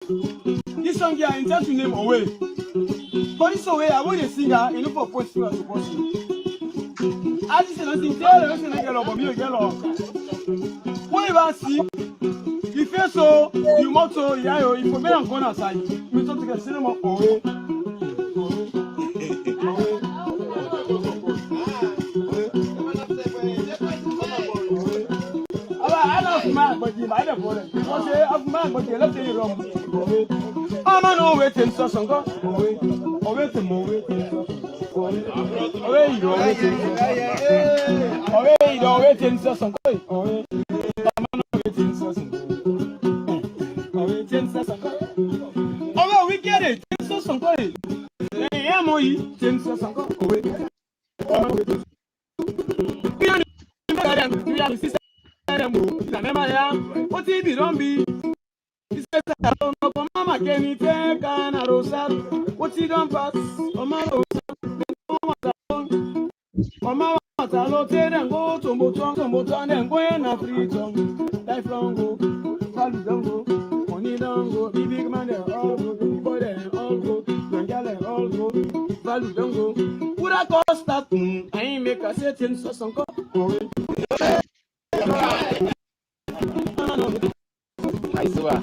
This song here, I intend to name Away. But this Away, I want a singer, you know, for post to support you. I just say nothing, tell them, I get over, me, get off. What if I see? You feel so, you motto, yeah, if you're going to outside, we talk to get cinema Away. But you might have got it. Because of man, but you left it wrong. I'm on no waiting, so some go away. Away to move it. Away, you waiting. Away, you waiting, so some go away. I'm on waiting, so some go. Away, so some go. Oh, we get it. So some go. Yeah, moi, so some go away. What if you don't be? Mama can you take an arrow? What you don't pass? Mama, and go to Moton and go in a free tongue. Lifelong go, value don't go, money don't go, be big man, all go, boy, all go, young gal, all go, value don't go. Would I cost that? I ain't make a setting so some go. I swear.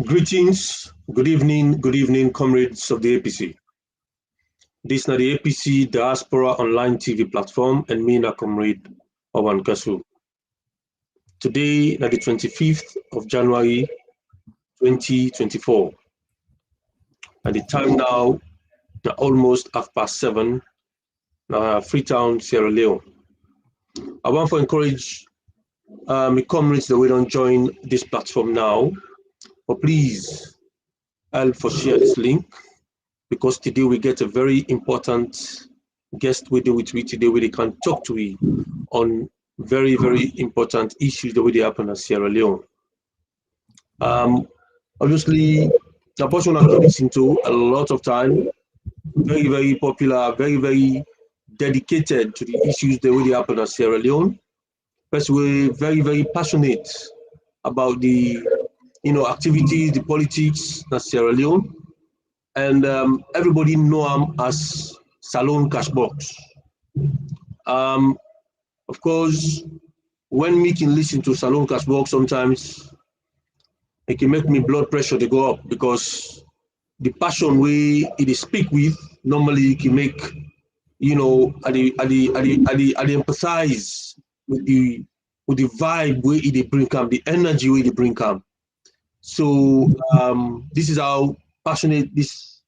Greetings, good evening, comrades of the APC. This is the APC Diaspora Online TV platform, and me, na comrade Owan Kasu. Today, is the 25th of January, 2024, and the time now, almost 7:30, Freetown, Sierra Leone. I want to encourage my comrades that we don't join this platform now. But please help for share this link, because today we get a very important guest with me today where they can talk to me on very, very important issues that will happen in Sierra Leone. Obviously, the person I'm listening to a lot of time, very, very popular, very, very dedicated to the issues that will happen in Sierra Leone. But we're very, very passionate about the activities, the politics in Sierra Leone, and everybody know him as Salon Cashbox. Of course, when me can listen to Salon Cashbox, sometimes it can make me blood pressure to go up, because the passion way it speak with normally it can make I empathize with the vibe where it bring come, the energy where it bring come. So this is how passionate this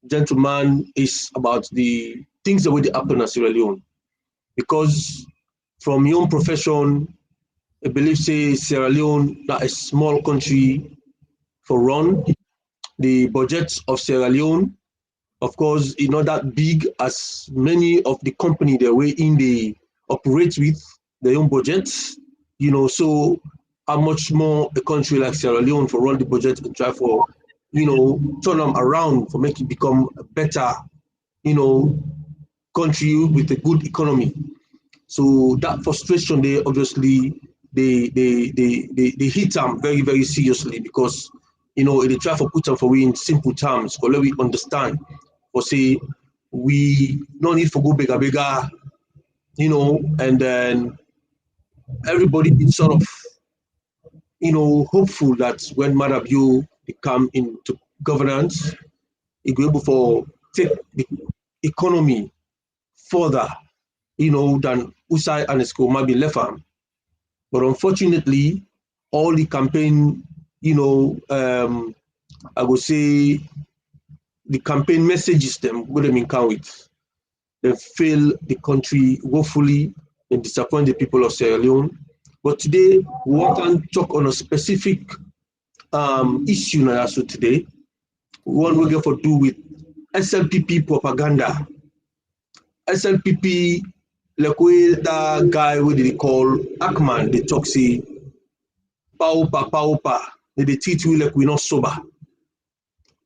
gentleman is about the things that will happen in Sierra Leone. Because from your own profession, I believe say Sierra Leone is a small country for run. The budget of Sierra Leone, of course, is not that big as many of the company that way in they operate with their own budgets. So how much more a country like Sierra Leone for run the budget and try for, turn them around for make it become a better, country with a good economy. So that frustration, they obviously they hit them very, very seriously, because they try to put them for we in simple terms, or let we understand, or say we no need for go bigger, and then everybody is sort of hopeful that when Madabio come into governance, it will be able to take the economy further, than Usai and Esco might be left arm. But unfortunately, all the campaign, I would say the campaign messages them, what they mean count with, they fail the country woefully, and disappoint the people of Sierra Leone. But today, we want to talk on a specific issue now. So today, one we get for do with SLPP propaganda. SLPP, like we that guy what they call Ackman, they talk say, paupa, they treat we like we not sober.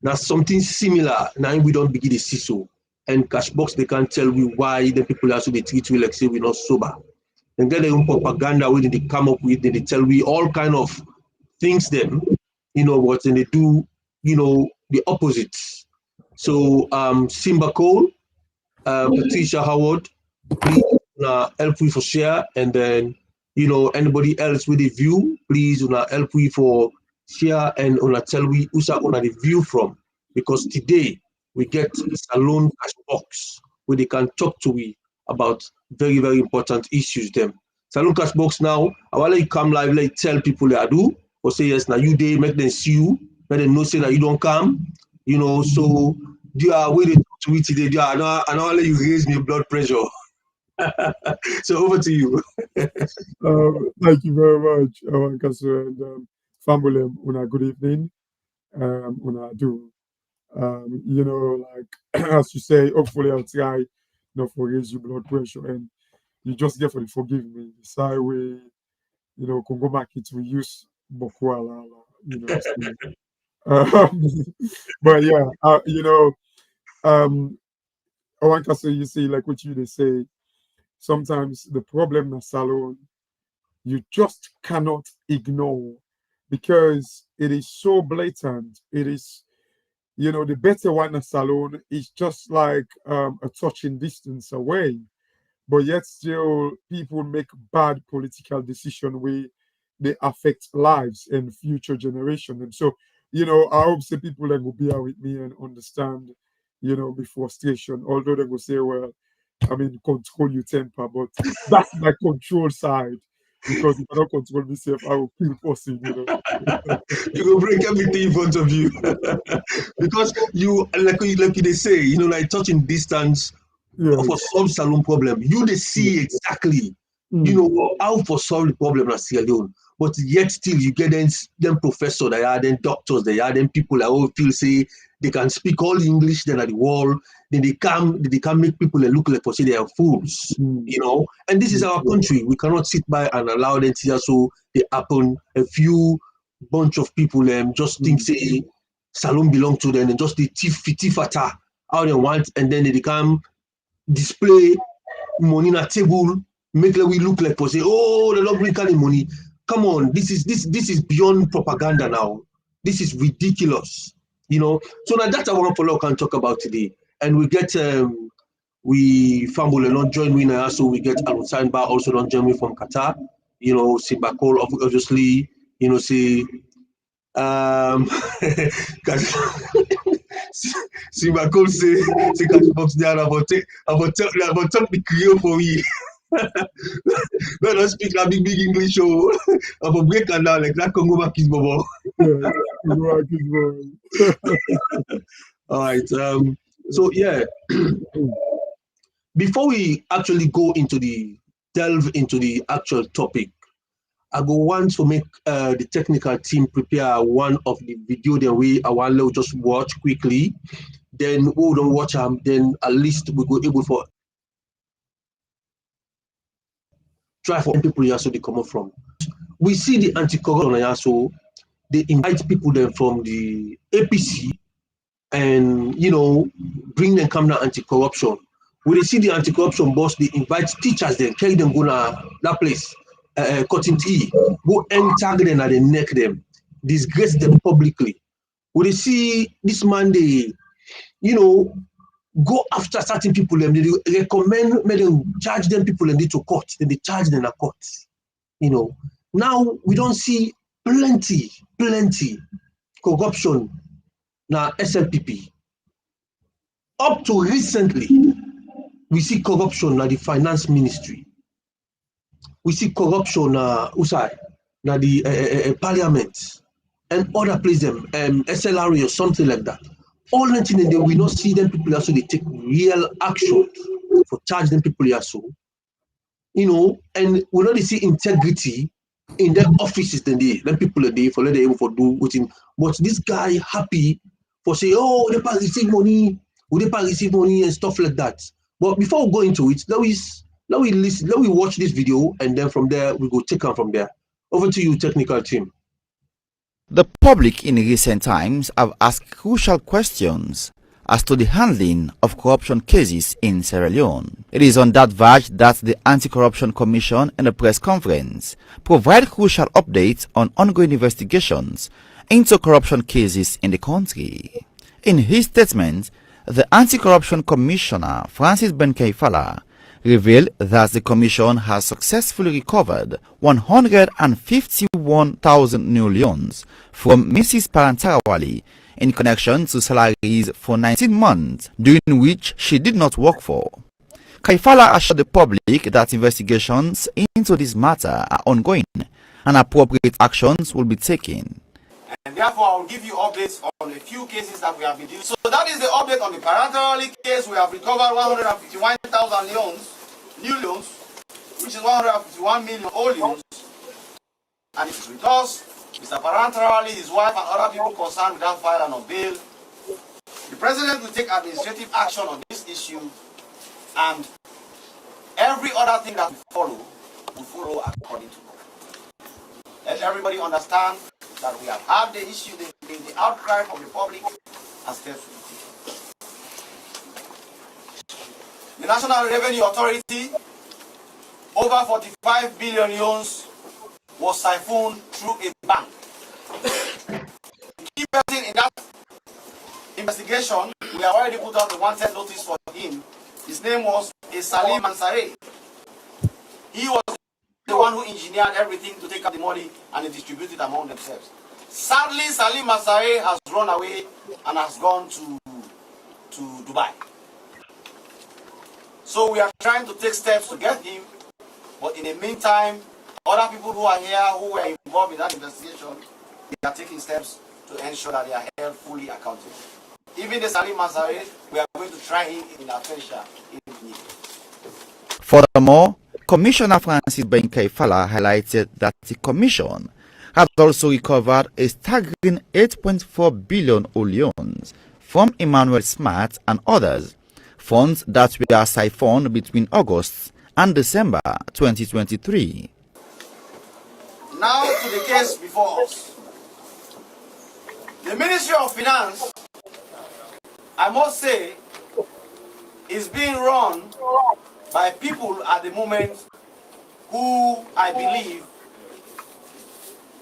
Now something similar, now we don't begin to see so. And Cashbox, they can't tell we why the people also they treat we like say we not sober. And then their own propaganda where they come up with, they tell we all kind of things them, what, and they do, the opposite. So Simba Cole, Patricia Howard, please help me for share, and then anybody else with a view, please help me for share and tell we who's the view from, because today we get Salon Cashbox where they can talk to we about very, very important issues them. Salon Cashbox now, I want you come live, like tell people that I do, or say yes, now you day, make them see you, make them know say that you don't come, so you are way to talk to me today. I don't let you raise my blood pressure. So over to you. Thank you very much, Wankasu and family. Una good evening. Una do. Like as you say, hopefully I'll try not to raise your blood pressure, and you just get for forgive me. Say we, Congo market we use Bokwala, but yeah, Wankasu, you see, like what they say. Sometimes the problem in salon you just cannot ignore because it is so blatant. It is, the better one in salon is just like a touching distance away, but yet still people make bad political decisions where they affect lives and future generation. And so, I hope say people that will be here with me and understand, the frustration. Although they will say, well, control your temper, but that's my control side. Because if I don't control myself, I will kill person, You will break everything in front of you. Because you, like they say, like touching distance for solve salon problem. You they see exactly, how for solve the problem at Sierra Leone. But yet still you get them professors, they are then doctors, they are then people that all feel say they can speak all English, then at the wall, then they can make people that look like for say they are fools, And this is our country. We cannot sit by and allow them to so they happen. A few bunch of people just think say salon belong to them and just the thief how they want, and then they come display money on a table, make like we look like for say, oh, they don't bring any money. Come on, this is beyond propaganda now. This is ridiculous, So now that's what I want to follow and talk about today. And we get we Famble not join me now, so we get Alusan Bar also don't join me from Qatar. Sibakol obviously, say Sibakol say Cashbox there about talk the Creole for me. Let us speak like big English show about break and down like that Congo Marquis Bobo. All right. So yeah, before we actually delve into the actual topic, I go want to make the technical team prepare one of the video that I want to just watch quickly. Then we don't watch them. Then at least we go able for try for people here so they come up from. We see the anti-corruption here, so they invite people then from the APC and bring them come to anti-corruption. When they see the anti-corruption boss, they invite teachers then carry them go to that place, cutting tea, go and tag them and they neck them, disgrace them publicly. When they see this man, they go after certain people, and they recommend, them charge them people and they to court, then they charge them at court. Now we don't see plenty corruption now SLPP. Up to recently, we see corruption now the finance ministry. We see corruption now the parliament and other places, SLRE or something like that. All that in they will not see them people also they take real action for charge them people here so. you know, and we don't see integrity in their offices then them people a day for let them able for do within. But this guy happy for say, oh, they pas receive money, will they pas receive money and stuff like that. But before we go into it, let we listen, let we watch this video, and then from there we go take on from there. Over to you, technical team. The public in recent times have asked crucial questions as to the handling of corruption cases in Sierra Leone. It is on that verge that the Anti-Corruption Commission in a press conference provide crucial updates on ongoing investigations into corruption cases in the country. In his statement, the Anti-Corruption Commissioner Francis Benkeifala revealed that the Commission has successfully recovered 151,000 new loans from Mrs. Parantarawali in connection to salaries for 19 months during which she did not work for. Kaifala assured the public that investigations into this matter are ongoing and appropriate actions will be taken. And therefore, I will give you updates on a few cases that we have been dealing. So that is the update on the Parliamentary case. We have recovered 151,000 loans, new loans, which is 151 million old loans. And it is because Mr. Parliamentary, his wife, and other people concerned without file and on bail. The President will take administrative action on this issue, and every other thing that we follow will follow according to law. Let everybody understand that we have had the issue, the outcry from the public, and steps will be taken. The National Revenue Authority, over 45 billion loans was siphoned through a bank. The key person in that investigation, we have already put out the wanted notice for him. His name was Salim Mansare. He was the one who engineered everything to take out the money and distribute it among themselves. Sadly, Salim Mansare has run away and has gone to Dubai. So we are trying to take steps to get him, but in the meantime, other people who are here who were involved in that investigation, they are taking steps to ensure that they are held fully accountable. Even the Salim Mansare, we are going to try him in absentia if needed. Furthermore, Commissioner Francis Benkeifala highlighted that the Commission has also recovered a staggering 8.4 billion loans from Emmanuel Smart and others, funds that were siphoned between August and December 2023. Now to the case before us. The Ministry of Finance, I must say, is being run by people at the moment who I believe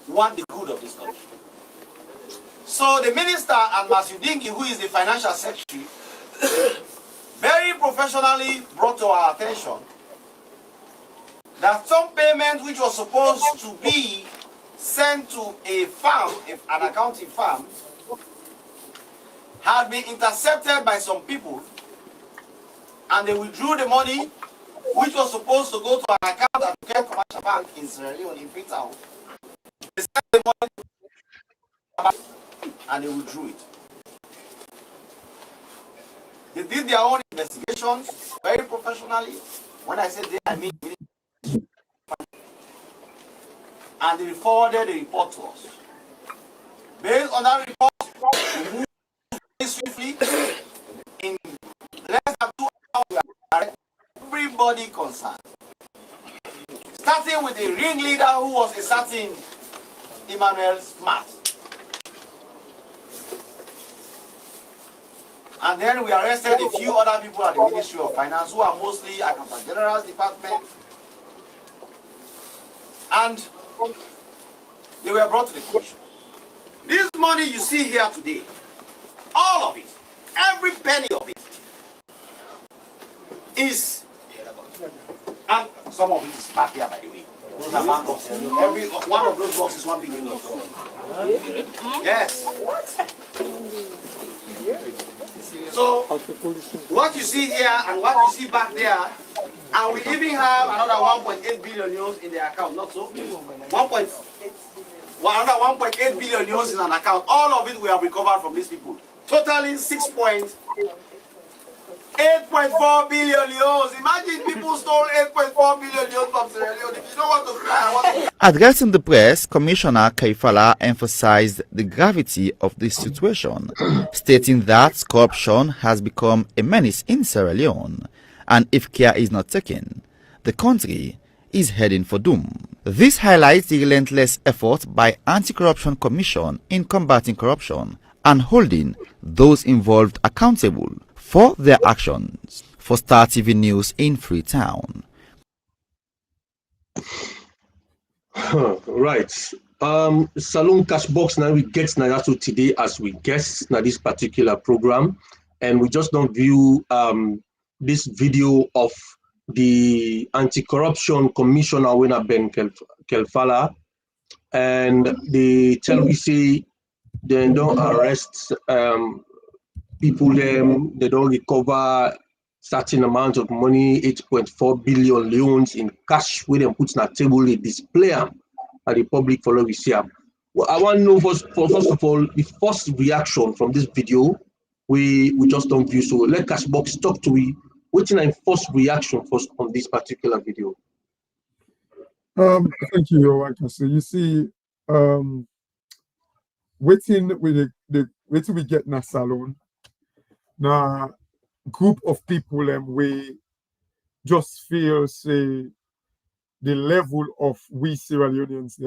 want the good of this country. So the minister and Masudinki, who is the financial secretary, very professionally brought to our attention that some payment which was supposed to be sent to a firm, an accounting firm, had been intercepted by some people, and they withdrew the money which was supposed to go to an account at the Commercial Bank in Sierra Leone in Freetown. They sent the money and they withdrew it. They did their own investigations very professionally. When I say they, I mean, and they forwarded the report to us. Based on that report, we moved very swiftly. In less than 2 hours, we arrested everybody concerned. Starting with the ringleader who was a certain Emmanuel Smart. And then we arrested a few other people at the Ministry of Finance who are mostly Accountant General's Department. And they were brought to the commission. This money you see here today, all of it, every penny of it, is, and some of it is back here by the way. Those are bank every one of those boxes is 1 billion. Yes. So what you see here and what you see back there, and we even have another 1.8 billion euros in the account, not so? Another 1.8 billion euros in an account. All of it we have recovered from these people. Totaling 6.4 8.4 billion leones. Imagine people stole 8.4 billion leones from Sierra Leone. If you don't want to cry, I want to... Addressing the press, Commissioner Kaifala emphasized the gravity of this situation, stating that corruption has become a menace in Sierra Leone, and if care is not taken, the country is heading for doom. This highlights the relentless effort by Anti-Corruption Commission in combating corruption and holding those involved accountable for their actions. For Star TV News in Freetown. Right. Salon Cashbox now we get Nayato today as we guest now this particular program, and we just don't view this video of the Anti-Corruption Commissioner winner Ben Kelfala, and they tell we say they don't arrest people, them they don't recover certain amount of money, 8.4 billion leones in cash where them put on a table, they display them at the public follow we see them. Well, I want to know first of all the first reaction from this video. We just don't view, so let Cashbox talk to we. What's in first reaction first on this particular video? Thank you, your wife. So you see, waiting with waiting we get in a salon. Now, group of people we just feel say the level of we Sierra Leoneans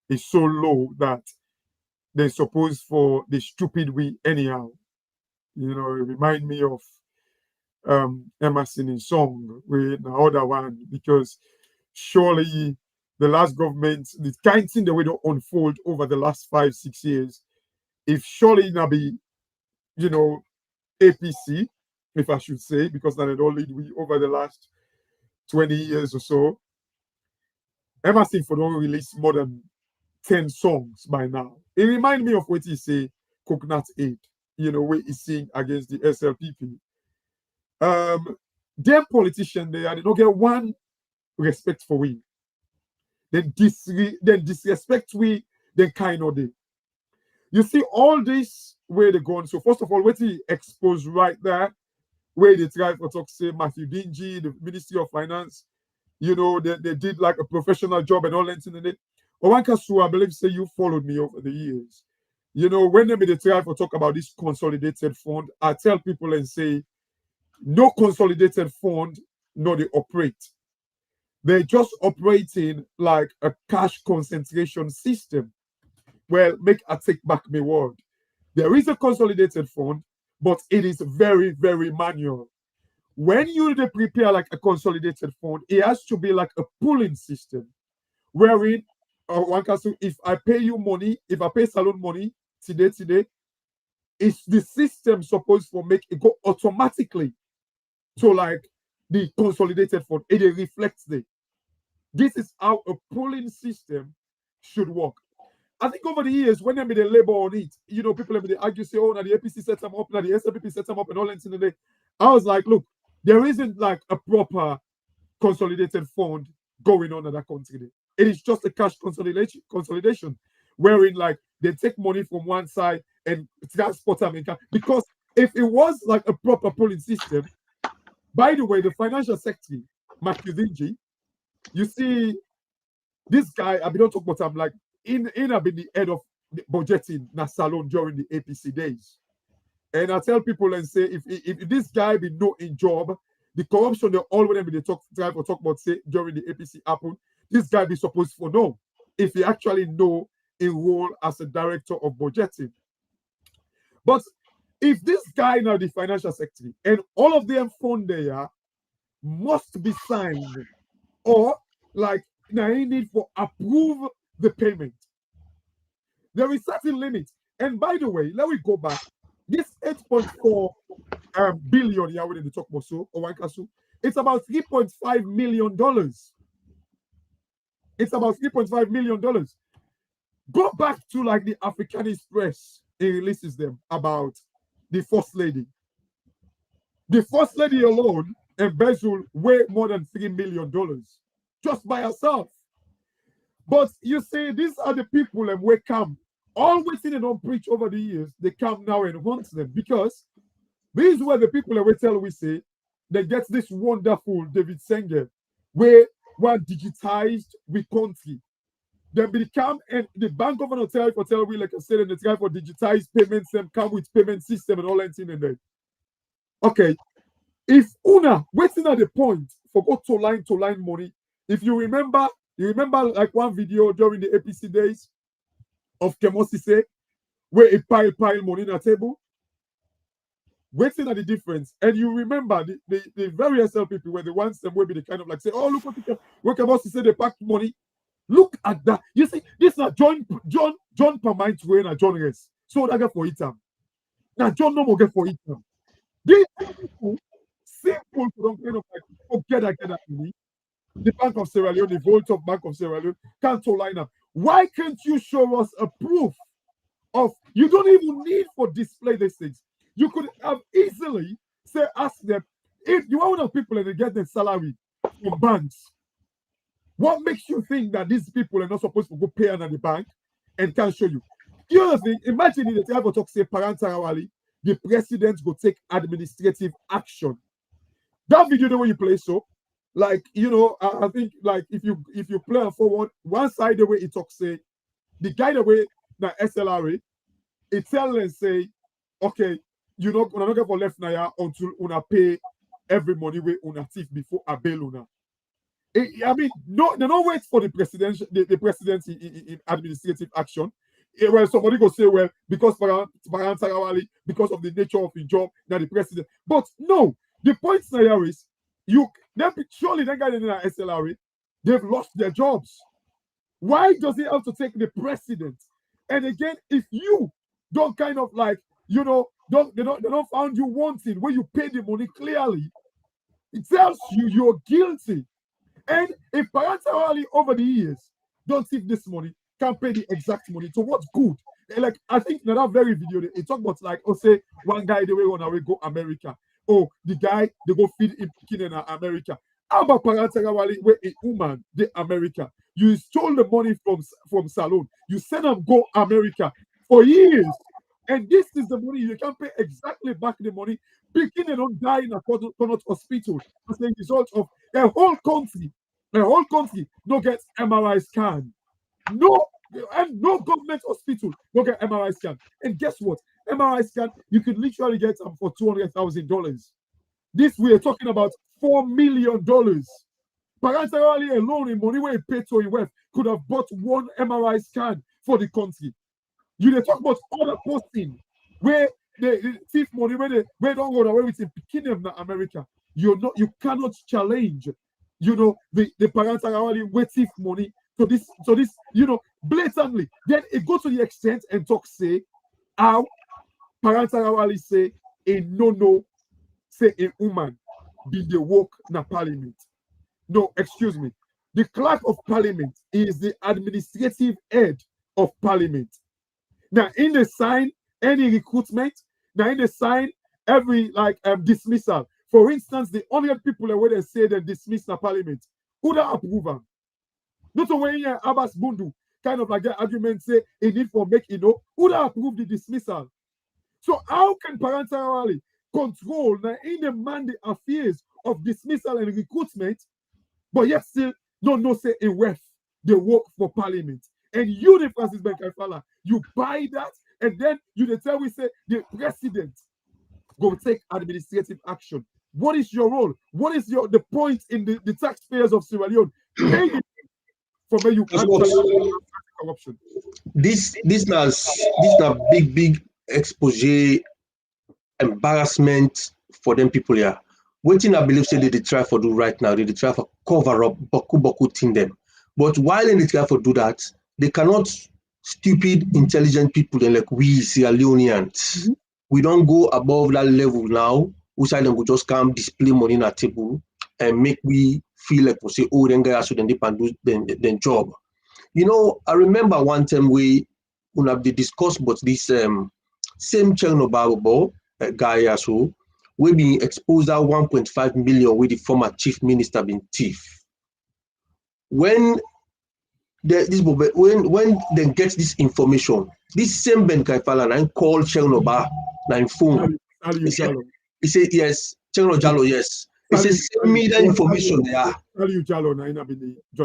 is so low that they're supposed for the stupid we anyhow. You know, it remind me of Emerson in song with the other one, because surely the last government, the kind of thing that we don't unfold over the last 5-6 years, if surely now be, you know, APC, if I should say, because that had all lead we over the last 20 years or so, Emerson for don't release more than 10 songs by now. It reminds me of what he say, Coconut Aid, you know, where he sing against the SLPP. Their politician they don't get one respect for we. Then disrespect we, then kind of they. You see all this where they going. So first of all, what he exposed right there, where they try for talk say Matthew Dingy, the Ministry of Finance, you know, they did like a professional job and all that in it. Owankasu, I believe say you followed me over the years. You know, when they try for talk about this consolidated fund, I tell people and say, no consolidated fund, no, they operate. They're just operating like a cash concentration system. Well, make I take back my word. There is a consolidated fund, but it is very, very manual. When you prepare like a consolidated fund, it has to be like a pooling system, wherein if I pay you money, if I pay Salon money today, it's the system supposed to make it go automatically. So like the consolidated fund, it reflects it. This is how a pooling system should work. I think over the years, when they made a labor on it, you know, people they argue, say, oh, now the APC set them up, now the SLPP set them up, and all that in the day. I was like, look, there isn't like a proper consolidated fund going on in that country. It is just a cash consolidation, wherein like they take money from one side and transport them in cash. Because if it was like a proper pooling system, by the way, the financial secretary, Matthew Dingy, you see, this guy, I don't talk about him like I've been the head of the budgeting in salon during the APC days. And I tell people and say, if this guy be not in job, the corruption they always be talk about say during the APC happen, this guy be supposed to know if he actually know a role as a director of budgeting. But if this guy now the financial secretary and all of them fund there must be signed, or like now he need for approve the payment. There is certain limit. And by the way, let me go back. This 8.4 billion here when they talk about so or it's about $3.5 million. It's about $3.5 million. Go back to like the Africanist press, it releases them about the First Lady. The First Lady alone embezzled way more than $3 million just by herself. But you see, these are the people and we come. Always they don't preach over the years, they come now and hunt them because This is where the people that we tell we say they get this wonderful David Senge, where one digitized we country. They become and the bank governor tell we like I said, and they try for digitized payments, them come with payment system and all that thing and then. Okay, if una waiting at the point for go to line money, if you remember like one video during the APC days of Kemosi say where it pile money in a table. Waiting at the difference, and you remember the very SLPP were the ones that will be the kind of like say, oh look what Kemosi say they packed money. Look at that. You see, this is John Permine way and John Rest. So that get for it. Now John no more get for it. These people simple to don't kind of like forget that money. The Bank of Sierra Leone, the Vault of Bank of Sierra Leone, can't line up. Why can't you show us a proof of you don't even need for display these things? You could have easily say ask them if you are one of people and they get their salary from banks. What makes you think that these people are not supposed to go pay under the bank and can't show you? The other thing, imagine in the table talk say parental the president will take administrative action. That video the way you play so, like I think like if you play and forward one side the way it talks say the guy the way that SLRA it tell and say okay you're not gonna get for left now until una pay every money way una thief before a bail una. I mean, no, they don't wait for the presidency in administrative action. Well, somebody go say, well, because because of the nature of the job, now the president. But no, the point now is surely that guy in the SLRA, they've lost their jobs. Why does he have to take the president? And again, if you don't kind of like, they don't found you wanting where you pay the money clearly, it tells you you're guilty. And if parental over the years don't see this money, can't pay the exact money, so what's good? Like I think in that very video, they talk about like, say one guy they will on our way go America. Oh, the guy they go feed him in America. How about parental where a woman the America? You stole the money from Salon. You send them go America for years. And this is the money you can't pay exactly back the money. Picking and don't die in a Connaught hospital as a result of a whole country no get MRI scan. No government hospital no get MRI scan. And guess what? MRI scan you could literally get them for $200,000. This we are talking about $4 million. Parental alone in money where he paid to his wife could have bought one MRI scan for the country. You they talk about other posting where the thief money where don't go away with him picking them in America. You cannot challenge the parental where thief money so this blatantly. Then it goes to the extent and talk say how parental say a no say a woman be the work na parliament. No, excuse me. The clerk of parliament is the administrative head of parliament. Now, in the sign any recruitment, now in the sign every dismissal. For instance, the 100 people where they say they dismiss the parliament, who don't approve them? Not only Abbas Bundu kind of like the argument say it need for make who don't approve the dismissal. So how can parental control now in the mandate affairs of dismissal and recruitment, but yet still no say a ref they work for parliament? And you, the Francis Benkafala, you buy that, and then you tell we say the president go take administrative action. What is your role? What is the point in the taxpayers of Sierra Leone? Pay it for where you can corruption. This na big expose embarrassment for them people here. One thing I believe say they try for do right now, they try for cover up boku thing them. But while they try for do that, they cannot stupid, intelligent people and like we Sierra Leoneans. We don't go above that level now. We say them go just come display money in a table and make we feel like we say, oh, then guys so then they can do then job. I remember one time we have discussed about this same Chernobyl guy so we been exposed at 1.5 million with the former chief minister been thief. When they get this information, this same Ben Kaifala and call Chernobyl and phone. He said, yes. General Jallo, yes. He says, send me the information there. Sally Jallo,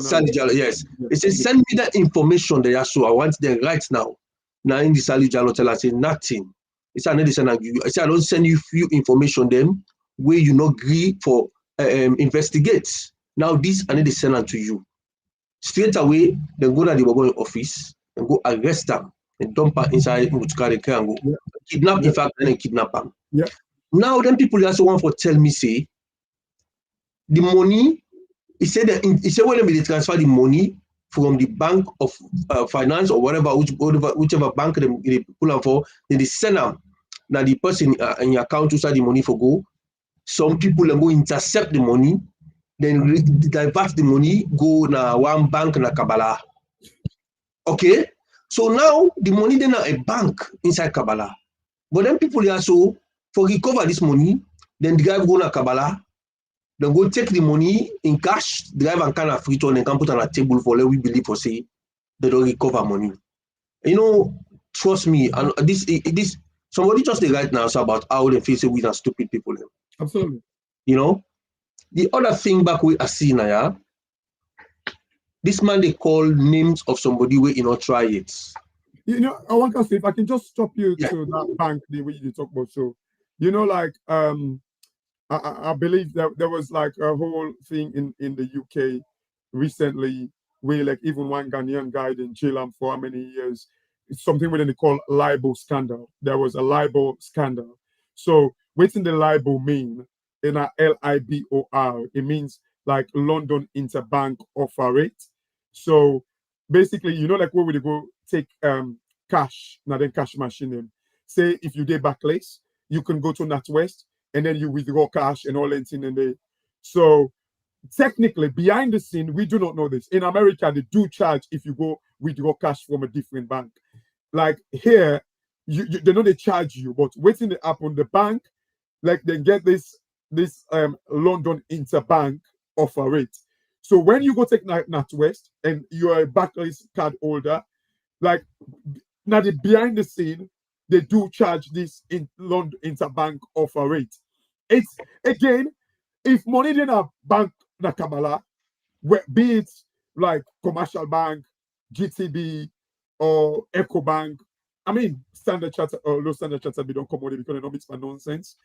Sally Jallo, yes. He says, send me the information there. So I want them right now. Now in the Sally Jallo tell us, say nothing. He said, I said, I don't send you few information them where you not agree for investigate. Now this I need to send them to you. Straight away, then go to the Bobo office and go arrest them and dump her inside Mutukari and go kidnap, in fact, and then kidnap them. Yeah. Now, then people also want to tell me, say, the money, he said when they transfer the money from the bank of finance or whatever, whichever bank they pull them for, then they send them. Now, the person in your account who the money for go, some people go intercept the money, then divert the money, go na one bank na Kabbalah. Okay? So now, the money then a bank inside Kabbalah. But then people also, for recover this money, then the guy go na Kabbalah, then go take the money in cash, drive and kind of free to and can put on a table for let we believe for say they don't recover money. You know, trust me, and this somebody just right now about how they feel say we are stupid people. Absolutely. You know, the other thing back we are seeing now, this man they call names of somebody we not try it. You know, I want to say if I can just stop you to that bank the way you talk about. So, you know, like I believe that there was like a whole thing in the UK recently where like even one Ghanaian guy in jail for how many years? It's something within they call libel scandal. There was a libel scandal. So what's in the libel mean? In a LIBOR, it means like London Interbank Offer Rate. So basically, you know, like where would you go take cash, now then cash machine in. Say if you did Barclays, you can go to NatWest and then you withdraw cash and all that in there. So technically, behind the scene, we do not know this. In America, they do charge if you go withdraw cash from a different bank. Like here, they know they charge you, but waiting to happen, the bank, like they get this London Interbank Offer Rate. So when you go take NatWest and you're a Barclays card holder, like now the behind the scene, they do charge this in London Interbank Offer Rate. It's again, if money in a bank na Kabbalah, be it like Commercial Bank, GTB, or EcoBank, I mean Standard Chartered or Low Standard Chartered, they don't come with it because they don't mix my nonsense.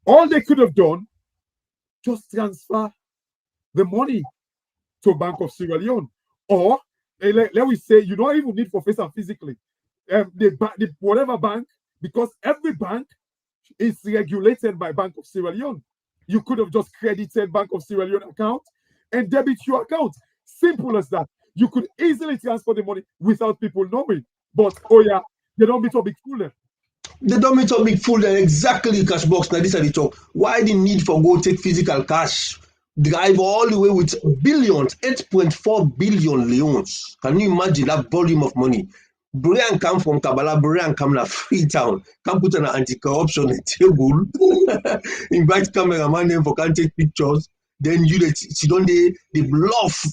All they could have done, just transfer the money to Bank of Sierra Leone, or let we say you don't even need for face and physically. The whatever bank, because every bank is regulated by Bank of Sierra Leone. You could have just credited Bank of Sierra Leone account and debit your account. Simple as that. You could easily transfer the money without people knowing. But oh yeah, they don't be so big fool there. They don't meet a big fool there. Exactly, Cashbox. Now this is the talk. Why the need for go take physical cash? Drive all the way with billions, 8.4 billion leons. Can you imagine that volume of money? Brian come from Kabbalah, Brian come to Freetown, come put an anti-corruption table, invite cameraman them for can take pictures, then you don't they bluff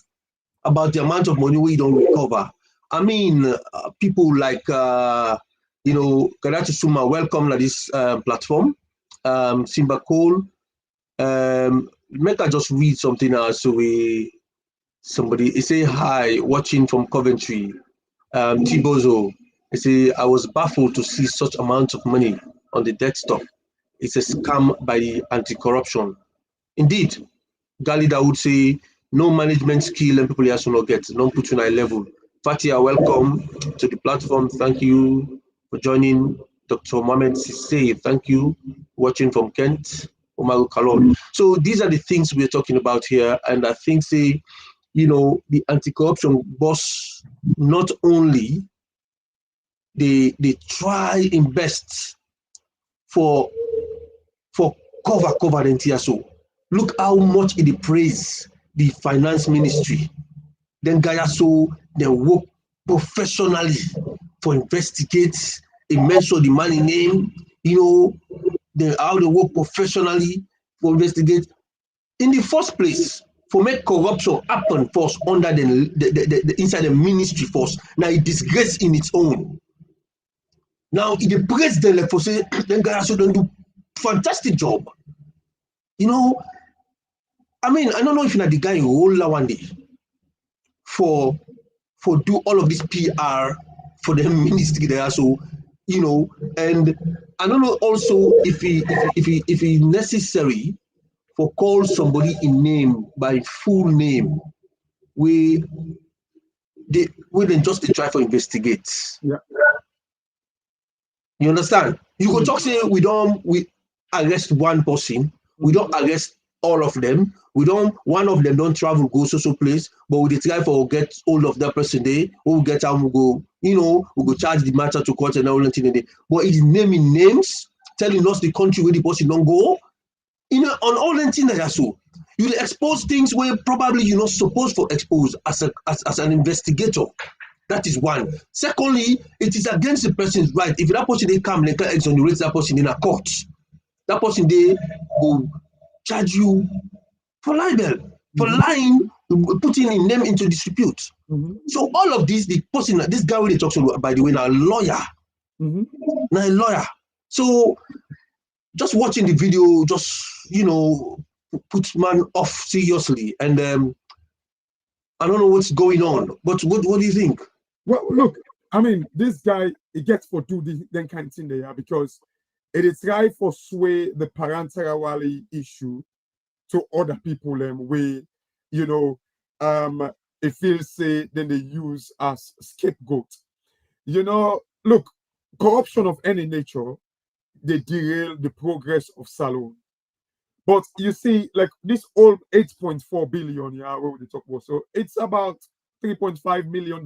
about the amount of money we don't recover. I mean, people like you know, Kadachi Suma, welcome to this platform. Simba Cole, make I just read something else. So somebody say hi, watching from Coventry. Tibozo, he say, I was baffled to see such amount of money on the desktop. It's a scam by the anti-corruption. Indeed, Galida would say, no management skill and people here should not get, don't put you on a level. Fatia, welcome to the platform. Thank you for joining. Dr. Mohamed Sissay, thank you. Watching from Kent, Omaru Kalon. So these are the things we're talking about here. And I think, say, you know, the anti-corruption boss, not only they try invest for cover the entire so. Look how much it praise the finance ministry. Then Gaia so they work professionally for investigate, they mention the money name, you know, how they work professionally for investigate. In the first place, for make corruption happen first under the inside the ministry first. Now it disgrace in its own. Now it the president like for say then guys also don't do fantastic job. You know, I mean, I don't know if you're the guy who roll one day for do all of this PR for the ministry there. So, you know, and I don't know also if he necessary for call somebody in name by full name, we then just try for investigate. Yeah. You understand? You could talk say we arrest one person, we don't arrest all of them. One of them don't travel, go so place, but we try for get hold of that person there, we get out, we go, you know, we go charge the matter to court and all thing there. But it's naming names, telling us the country where the person don't go, you know, on all the things that are so. You expose things where probably you're not supposed to expose as an investigator. That is one. Secondly, it is against the person's right. If that person they come, they can exonerate that person in a court. That person they will charge you for libel, for lying, putting in them into dispute. So all of this, the person, this guy really talks about, by the way, now a lawyer. Now a lawyer. So just watching the video, just, you know, put man off seriously. And I don't know what's going on, but what do you think? Well, look, I mean, this guy, he gets for do the kind of thing there because it is right for sway the Parliamentary issue to other people where, you know, it feels say then they use as scapegoat. You know, look, corruption of any nature, they derail the progress of Salone. But you see, like this old 8.4 billion, yeah, what we talk about. So it's about $3.5 million.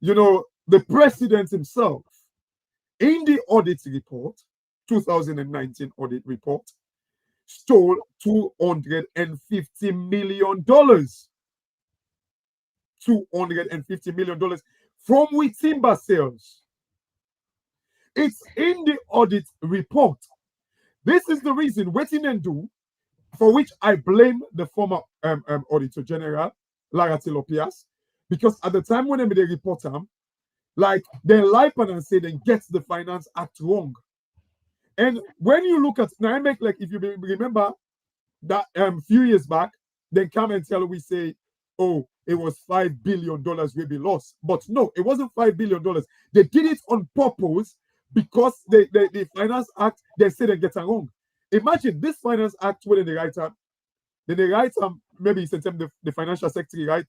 You know, the president himself, in the audit report, 2019 audit report, stole $250 million. $250 million from we timber sales. It's in the audit report. This is the reason waiting and do, for which I blame the former Auditor General, Lara Telopias, because at the time when they report him, like they lie and say they get the Finance Act wrong. And when you look at now, I make like if you remember that few years back, they come and tell we say, oh, it was $5 billion will be lost. But no, it wasn't $5 billion. They did it on purpose because the Finance Act, they say they get it wrong. Imagine this Finance Act when they write up, then they write maybe send them the financial secretary write,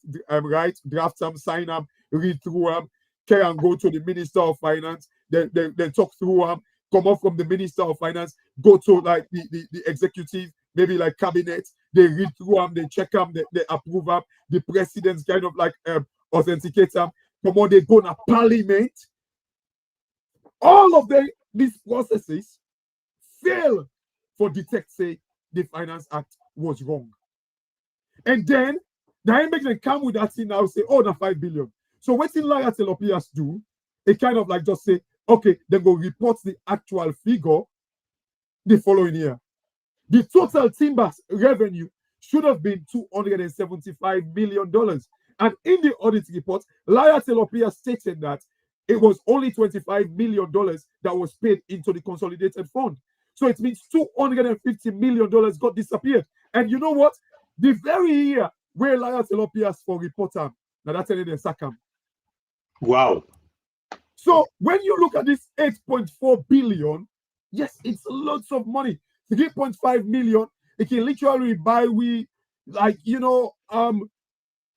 draft them, sign them, read through them, care and go to the Minister of Finance, then talk through them, come off from the Minister of Finance, go to like the executive, maybe like cabinet, they read through them, they check them, they approve them, the president's kind of like authenticate them, come on, they go to Parliament. All of these processes fail for detect say the Finance Act was wrong. And then they make them come with that thing now say, oh, the 5 billion. So what in Lara Telopias do, it kind of like just say, okay, then go report the actual figure the following year. The total timber revenue should have been $275 million. And in the audit report, Lara Telopias stated that it was only $25 million that was paid into the consolidated fund. So it means $250 million got disappeared. And you know what? The very year where Lara Telopias for reporter, now that's any sack him. Wow. So when you look at this 8.4 billion, yes, it's lots of money. 3.5 million, it can literally buy like, you know,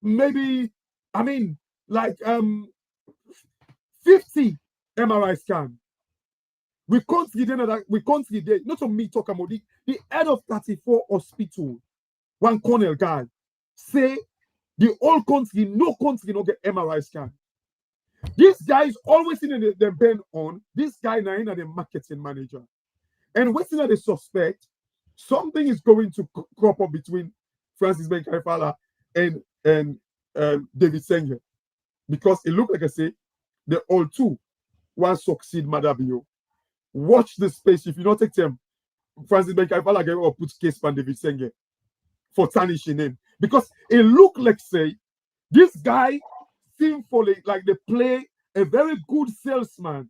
maybe, I mean, like 50 MRI scan. We consider not on me talk about the head of 34 hospital, one colonel guy, say the whole country, no country no get MRI scan. This guy is always in the bend on. This guy now in the marketing manager. And what's in the suspect, something is going to crop up between Francis Benkaifala and David Senge. Because it looked like I say, the all two will succeed Madabio. Watch the space. If you don't take them, Francis Benkaifala will put case on David Senge for tarnishing him. Because it looked like, say, this guy seemed for like they play a very good salesman.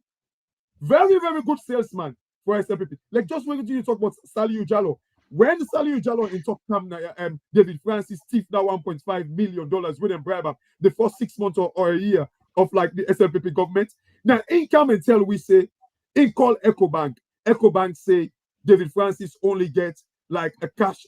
Very, very good salesman. for SLPP. Like just when you talk about Saliu Jallo, when Saliu Jallo in talk come David Francis thief that $1.5 million with them bribe up the first 6 months or a year of like the SLPP government. Now in come and tell we say in call EcoBank. EcoBank say David Francis only gets like a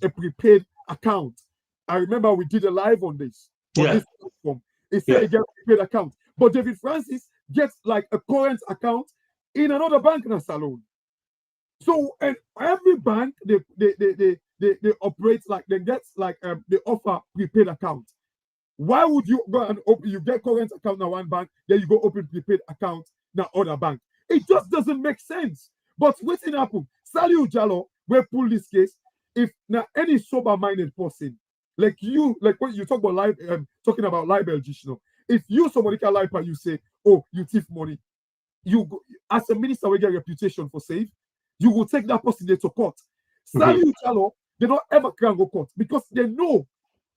prepaid account. I remember we did a live on this. On this platform. He said he gets a prepaid account. But David Francis gets like a current account in another bank in a salon. So and every bank they operate like they get like they offer prepaid account. Why would you go and open you get current account in one bank, then you go open prepaid account in other bank? It just doesn't make sense. But what's in happen? Saliu Jallo will pull this case if now any sober-minded person like you, like when you talk about live talking about libel, Judicial. If you somebody can lie and you say, oh, you thief money, you go, as a minister will get a reputation for safe, you will take that person there to court. Saliu Jallo, they don't ever can go court because they know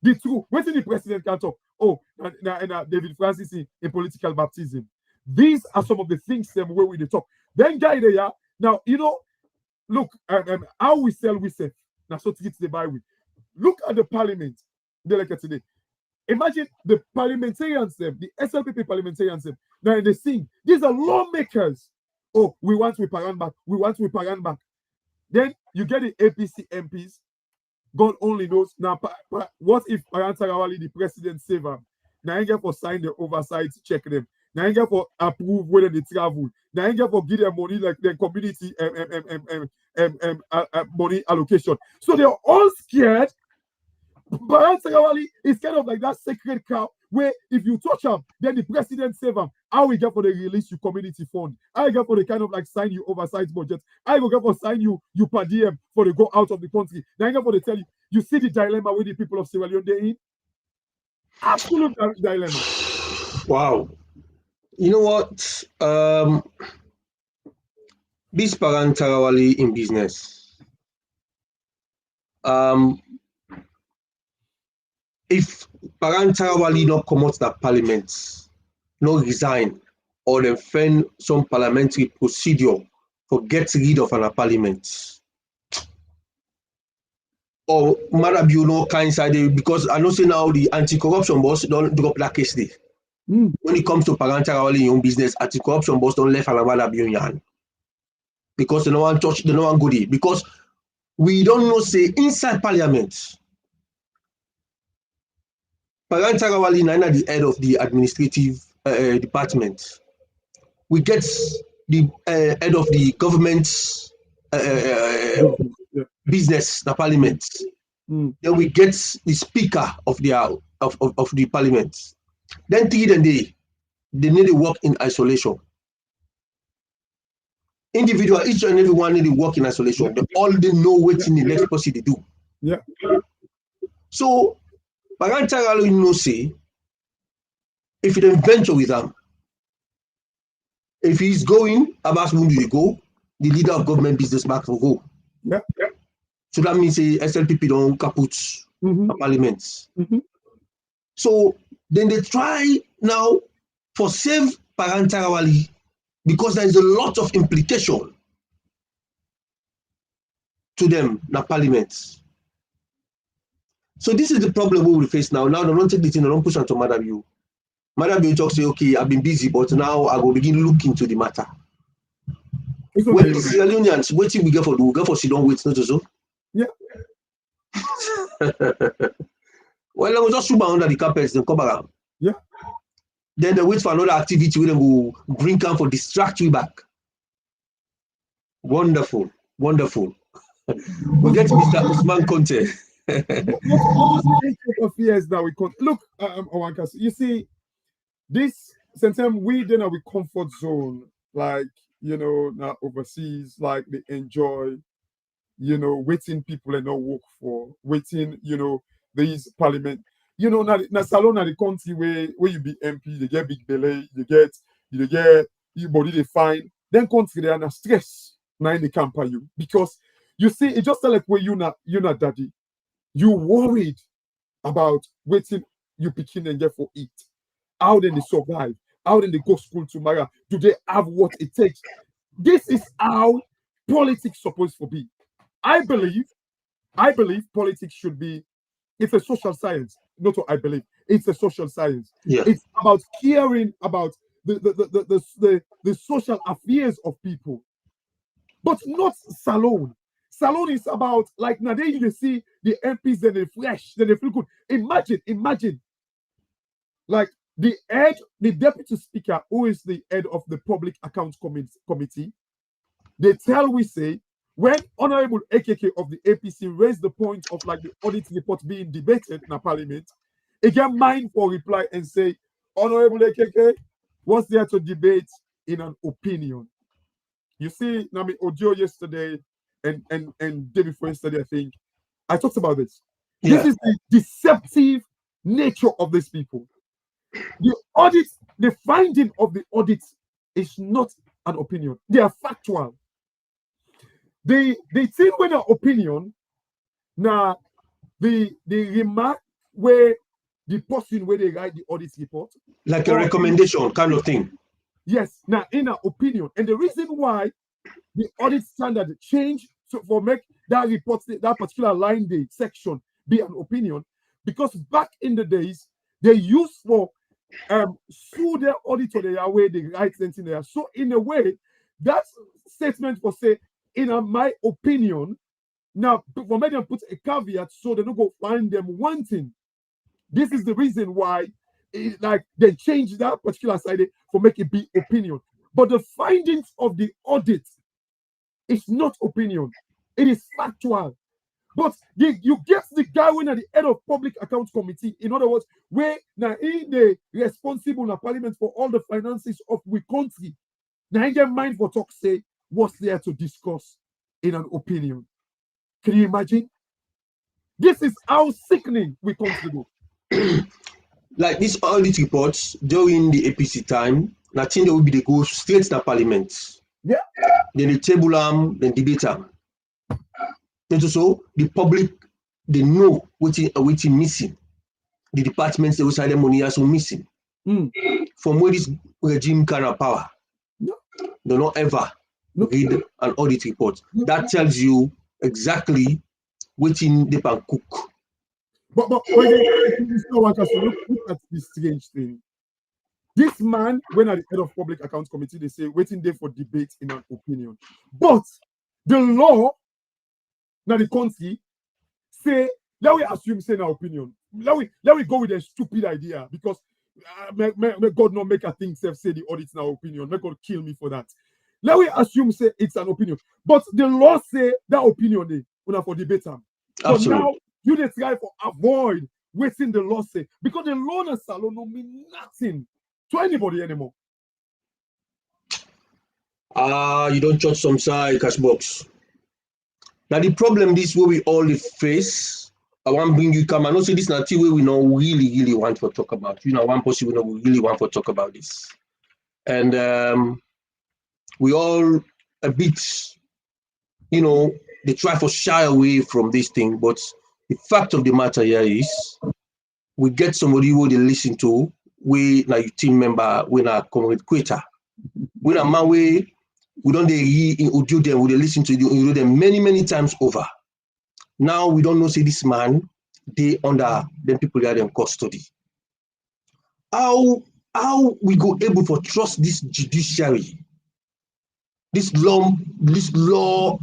the truth. When the president can talk, oh, and David Francis in political baptism. These are some of the things where we talk. Then guy there, now you know, look, how we sell. Now so to get the buy with. Look at the parliament. They like it today. Imagine the parliamentarians, the SLPP parliamentarians. Now they sing. These are lawmakers. Oh, we want to paran back. We want to paran back. Then you get the APC MPs. God only knows. Now, what if Parantarawali, the president, save them? Now, I get for sign the oversight, check them. Now, I get for approve whether they travel. Now, I get for give them money like the community money allocation. So they're all scared. Parantarawali is kind of like that sacred cow where if you touch them, then the president save them. How we get for the release you community fund? I get for the kind of like sign you oversight budget. I go get for sign you per diem for the go out of the country. Now I get for the tell you see the dilemma with the people of Sierra Leone they're in. Absolute dilemma. Wow. You know what? This Parantarawali in business. If Parantarawali not come out that parliament, no resign, or then find some parliamentary procedure for get rid of an parliament. Or Marabu no kind side because I know say now the anti-corruption boss don't drop that case there. When it comes to Parantarawali in your own business, anti-corruption boss don't left Marabu yan. Because they no one touch, they no one goodie. Because we don't know say inside parliament. Parantarawali is the head of the administrative department. We get the head of the government business, the parliament. Then we get the speaker of the parliament. Then they need to work in isolation. Individual, each and every one need to work in isolation. They all they know what in the next person they do. Yeah. So Parantarawali no say if you don't venture with them, if he's going, Abbas Mundu go, the leader of government business mark will go. Yeah. So that means SLPP don't kaput the parliament. So then they try now for save Parantarawali because there is a lot of implication to them, the parliament. So this is the problem we will face now. Now they don't take the thing, they don't push onto Madabu. Madabu talk say, okay, I've been busy, but now I will begin looking into the matter. When the Sierra Leoneans, waiting we get for sit down wait, not so. Yeah. Well, they will just shoot under the carpets, then come around. Yeah. Then they wait for another activity where they will bring camp for distract you back. Wonderful, wonderful. We get Mr. Usman Conte. Of years now we can't look you see this sometimes we then are with comfort zone, like now overseas, like they enjoy waiting people and not work for waiting these parliament now salon at the country where you be MP, they get big belly, you get your body they find, then country they are not stress now in the camp you because you see it just like where you're not daddy. You worried about waiting you picking and get for eat. How then they survive? How then they go school tomorrow? Do they have what it takes? This is how politics supposed to be. I believe politics should be, it's a social science. Not what I believe. It's a social science. Yeah. It's about caring about the social affairs of people, but not salon. Salon is about, like, now they you see the MPs, then they flesh, then they feel good. Imagine, like the deputy speaker, who is the head of the public accounts committee, they we say, when Honorable AKK of the APC raised the point of like the audit report being debated in a parliament, he get mind for reply and say, Honorable AKK, what's there to debate in an opinion? You see, Nami Ojo yesterday and day before yesterday, I think, I talked about this. Yeah. This is the deceptive nature of these people. The audit, the finding of the audit is not an opinion. They are factual. The thing with an opinion, now the remark where the person where they write the audit report, like a recommendation kind of thing. Yes, now in an opinion, and the reason why the audit standard change so for make that report, that particular line, the section be an opinion, because back in the days they used for sue their auditor their way they write something there. So in a way, that statement for say, in my opinion, now for me them put a caveat so they don't go find them wanting. This is the reason why like they change that particular side for make it be opinion. But the findings of the audit is not opinion, it is factual. But you get the guy when at the head of public accounts committee, in other words, where now in the responsible in parliament for all the finances of we country, now in their mind for talk say what's there to discuss in an opinion. Can you imagine? This is how sickening we come to do. Like these audit reports during the APC time, nothing they will be they go straight to the parliament. Yeah. Then they table them, then debate them. And so the public, they know what is missing. The departments they will side the money are so missing. From where this regime can have power. No. They don't ever read an audit report. That tells you exactly what in they can cook. But look at this strange thing. This man, when at the head of public accounts committee, they say waiting there for debate in an opinion. But the law, now the country, say, let we assume say an opinion. Let we go with a stupid idea, because may God not make a thing say the audit's now opinion. May God kill me for that. Let we assume say it's an opinion. But the law say that opinion they for debate them. But now you they try for avoid waiting the law say, because the law and salon don't mean nothing to anybody anymore. You don't judge some side, Cashbox. Now the problem this way we all face. I want to bring you come and also this not way we know really want to talk about. You know, one person we know we really want to talk about this. And we all a bit, you know, they try to shy away from this thing, but the fact of the matter here is we get somebody who they listen to, we now your team member, we now come with creator. We now man we don't they audio them, we they listen to you them many times over. Now we don't know say this man they under them people that are in custody. How we go able to trust this judiciary, this law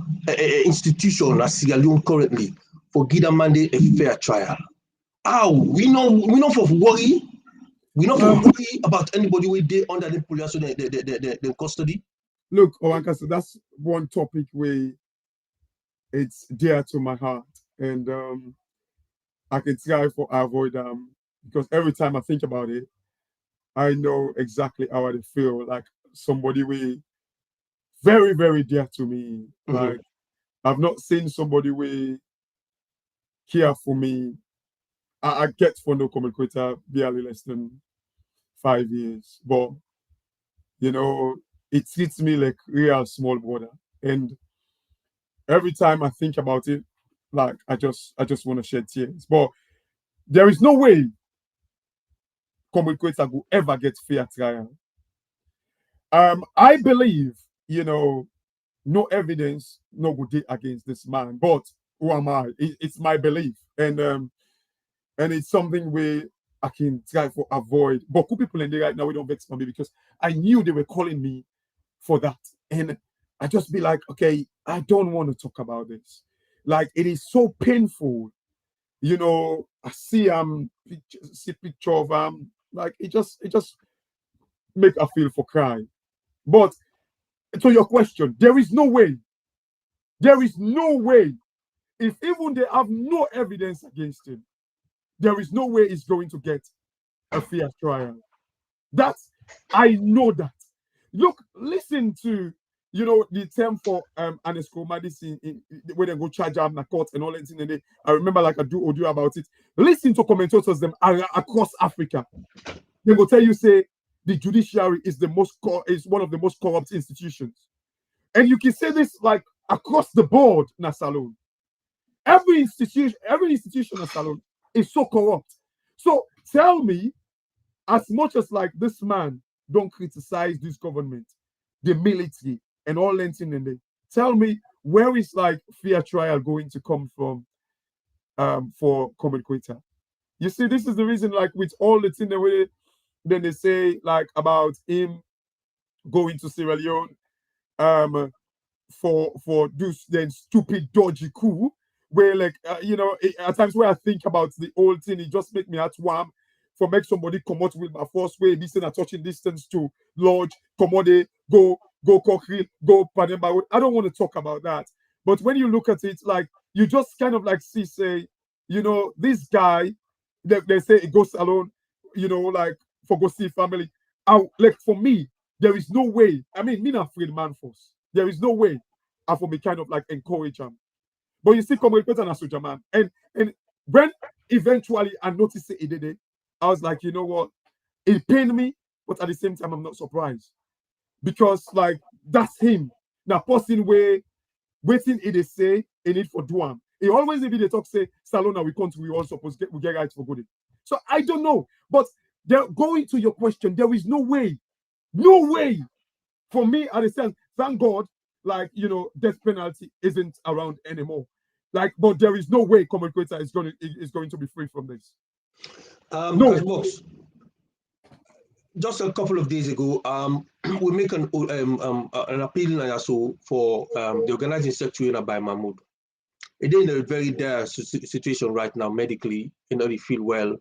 institution as Sierra Leone currently for give a mandate a fair trial? How we know for worry. We not worry about anybody who they under the police so the custody. Look, Owanka, so that's one topic where it's dear to my heart, and I can try for avoid because every time I think about it, I know exactly how I feel. Like somebody way very dear to me. Like I've not seen somebody way care for me. I get for no communicator barely less than 5 years, but you know, it treats me like real small brother. And every time I think about it, like I just want to shed tears. But there is no way communicator will ever get fair trial. I believe, you know, no evidence, no good day against this man. But who am I? It's my belief, and it's something where I can try to avoid. But cool people in there right now, we don't vex for me because I knew they were calling me for that, and I just be like, okay, I don't want to talk about this. Like it is so painful, you know. I see picture of like it just make I feel for cry. But to your question, there is no way. There is no way. If even they have no evidence against him, there is no way he's going to get a fair trial. That's I know that. Look, listen to the term for Anesco medicine where they go charge up in court and all that thing. And I remember like I do audio about it. Listen to commentators them across Africa. They will tell you say the judiciary is one of the most corrupt institutions. And you can say this like across the board, Nasalon. Every institution Nasalon is so corrupt. So tell me, as much as like this man don't criticize this government, the military, and all that in there, tell me where is like fair trial going to come from for Comrade Quetta? You see, this is the reason, like with all the thing that then they say like about him going to Sierra Leone for this then stupid dodgy coup where like at times where I think about the old thing, it just make me at warm for make somebody come out with my first way, listen a touching distance to Lodge, Commode, go Cochrane, go Pademba. I don't want to talk about that. But when you look at it, like you just kind of like say, this guy, they say it goes alone, like for go see family. Like for me, there is no way. I mean, me not afraid man force. There is no way I for me kind of like encourage him. But you see, Comrade Quetta and Soja man. And when eventually I noticed it did it, I was like, you know what? It pained me, but at the same time, I'm not surprised. Because like that's him. Now, person where waiting it they say in it for Duam. He always if they talk say Salona we country we all supposed we get right for good. So I don't know. But going to your question, there is no way for me. I understand. Thank God, like death penalty isn't around anymore. Like, but there is no way Comrade Quetta is going to be free from this. No. Cashbox. Just a couple of days ago, we make an appeal also for the organizing secretary by Mahmoud. It is in a very dire situation right now medically. He feel well.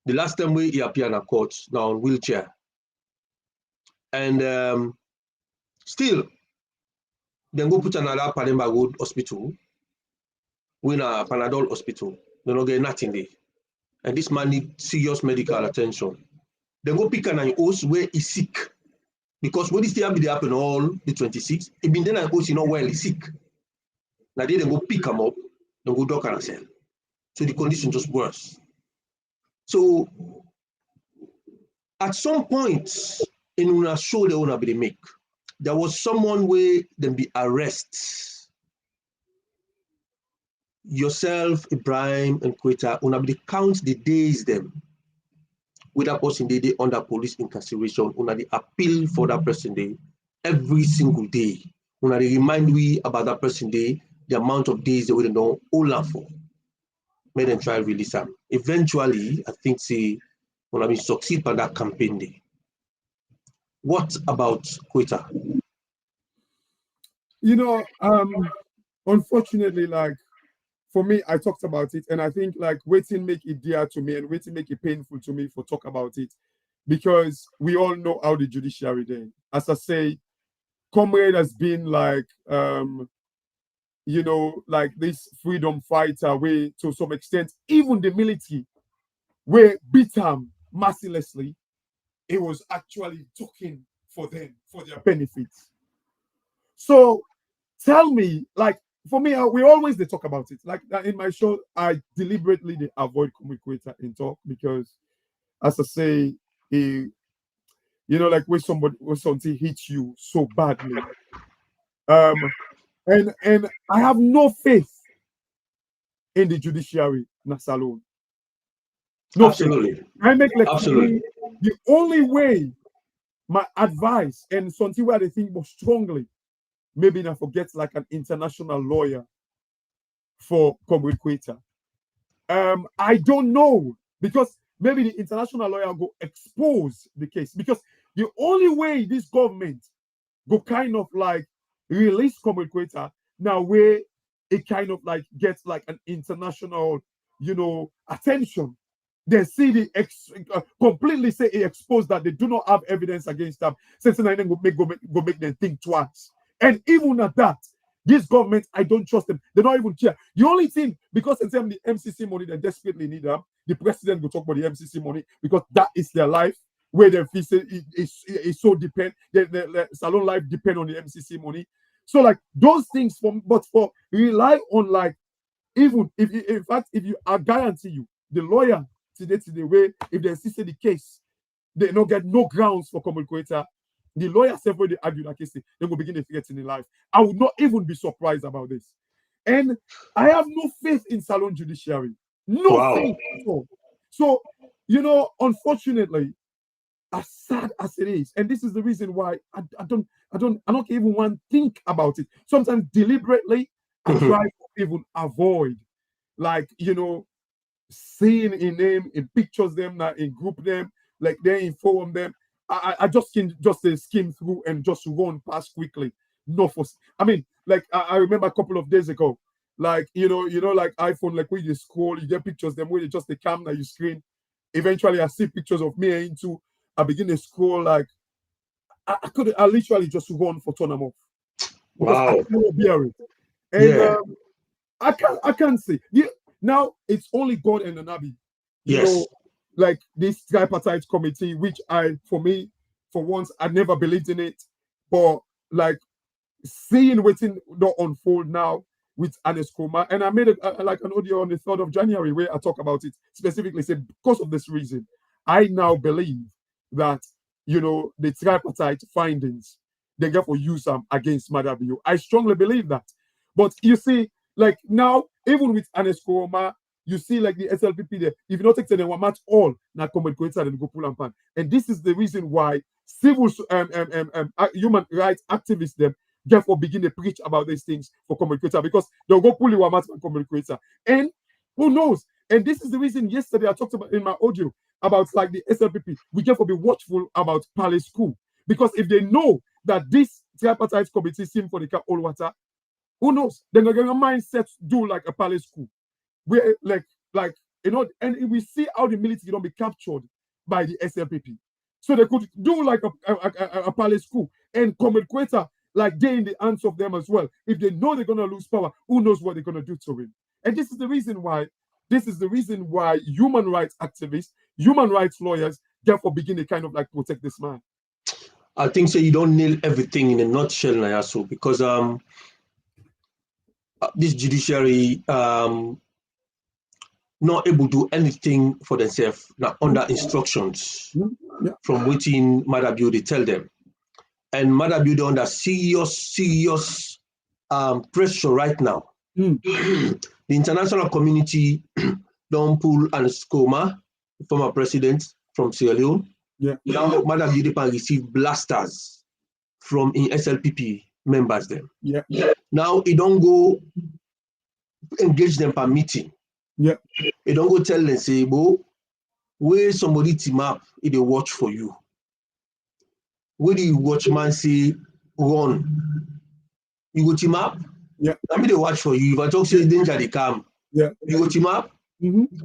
The last time he appeared in a court now on wheelchair, and still they go put another Pademba Road hospital, in a Panadol hospital. They don't get nothing there, and this man needs serious medical attention. They go pick an house where he's sick. Because when this thing happen all the 26th, he been then an house not well, he's sick. Now they go pick him up, they go dock and sell. So the condition just worse. So at some point in una show they wanna be make, there was someone where them be arrest. Yourself, Ibrahim, and Quetta, una be count the days them. With that person they under police incarceration, una the appeal for that person day every single day. Una they remind we about that person day, the amount of days they would know all for. Made them try release them. Eventually, I think when we succeed by that campaign day. What about Quetta? Unfortunately, like for me, I talked about it, and I think like waiting make it dear to me and waiting make it painful to me for talk about it, because we all know how the judiciary did. As I say, Comrade has been like like this freedom fighter way to some extent. Even the military where beat him mercilessly, it was actually talking for them, for their benefits. So tell me, like, for me, we always they talk about it. Like in my show, I deliberately they avoid Comrade Quetta in talk because, as I say, like when something hits you so badly, and I have no faith in the judiciary, Nasalon. No Absolutely. faith. I make like Absolutely. The only way, my advice and something where I think more strongly maybe not forget like an international lawyer for Comrade Quetta. I don't know, because maybe the international lawyer go expose the case, because the only way this government go kind of like release Comrade Quetta now, where it kind of like gets like an international, you know, attention. They see completely say it exposed that they do not have evidence against them. Since then, go make them think twice. And even at that, this government, I don't trust them. They don't even care. The only thing, because in terms of the MCC money, they desperately need them. The president will talk about the MCC money because that is their life, where they feel is so depend. The salon life depend on the MCC money. So like those things, but for rely on like, even if in fact, if you, I guarantee you, the lawyer today way, if they see the case, they don't get no grounds for Comrade Quetta. The lawyers have already argued that case, they will begin to get in life. I would not even be surprised about this. And I have no faith in Salon judiciary. No faith at all. So, you know, unfortunately, as sad as it is, and this is the reason why I don't even want to think about it. Sometimes deliberately, I try to even avoid, like, you know, seeing in them, in pictures them, in group them, like they inform them. I just can skim through and just run past quickly. No for, I mean, like I remember a couple of days ago, like you know, like iPhone, like when you scroll, you get pictures them where they just the camera you screen. Eventually, I see pictures of me into. I begin to scroll like I literally just run for turn them off. Wow, I cannot bear it, and I can't see. Now it's only God and the Nabi. You know, like this tripartite committee, which for once, I never believed in it, but like seeing waiting not unfold now with Anescoma, and I made like an audio on the 3rd of January where I talk about it specifically. Say because of this reason, I now believe that, you know, the tripartite findings they get for use against Madabio. I strongly believe that, but you see, like now, even with Anescoma, you see like the SLPP there, if you not take them one match all, now Comrade Quetta and go pull and pan. And this is the reason why civil human rights activists them therefore begin to preach about these things for Comrade Quetta, because they'll go pull one match and Comrade Quetta. And who knows? And this is the reason yesterday I talked about in my audio about like the SLPP, we therefore be watchful about Palace School, because if they know that this tripartite committee seem for the all water, who knows? They're gonna get a mindset do like a Palace School. Where like you know, and we see how the military don't be captured by the SLPP. So they could do like a Palace School and Comrade Quetta like they in the hands of them as well. If they know they're gonna lose power, who knows what they're gonna do to him? And this is the reason why human rights activists, human rights lawyers, therefore begin to kind of like protect this man. I think so. You don't nail everything in a nutshell, Nayasu, because this judiciary not able to do anything for themselves now under instructions from within Madabio they tell them, and Madabio they under serious pressure right now. The international community don't pull Anescoma, the former president from Sierra Leone. Now Madabio they receive blasters from in SLPP members them. Now it don't go engage them per meeting. It don't go tell them say, "Bo, where somebody team up, it they watch for you. Where the watchman say run, you go team up. I mean they watch for you. If I talk say danger they come, you go team up.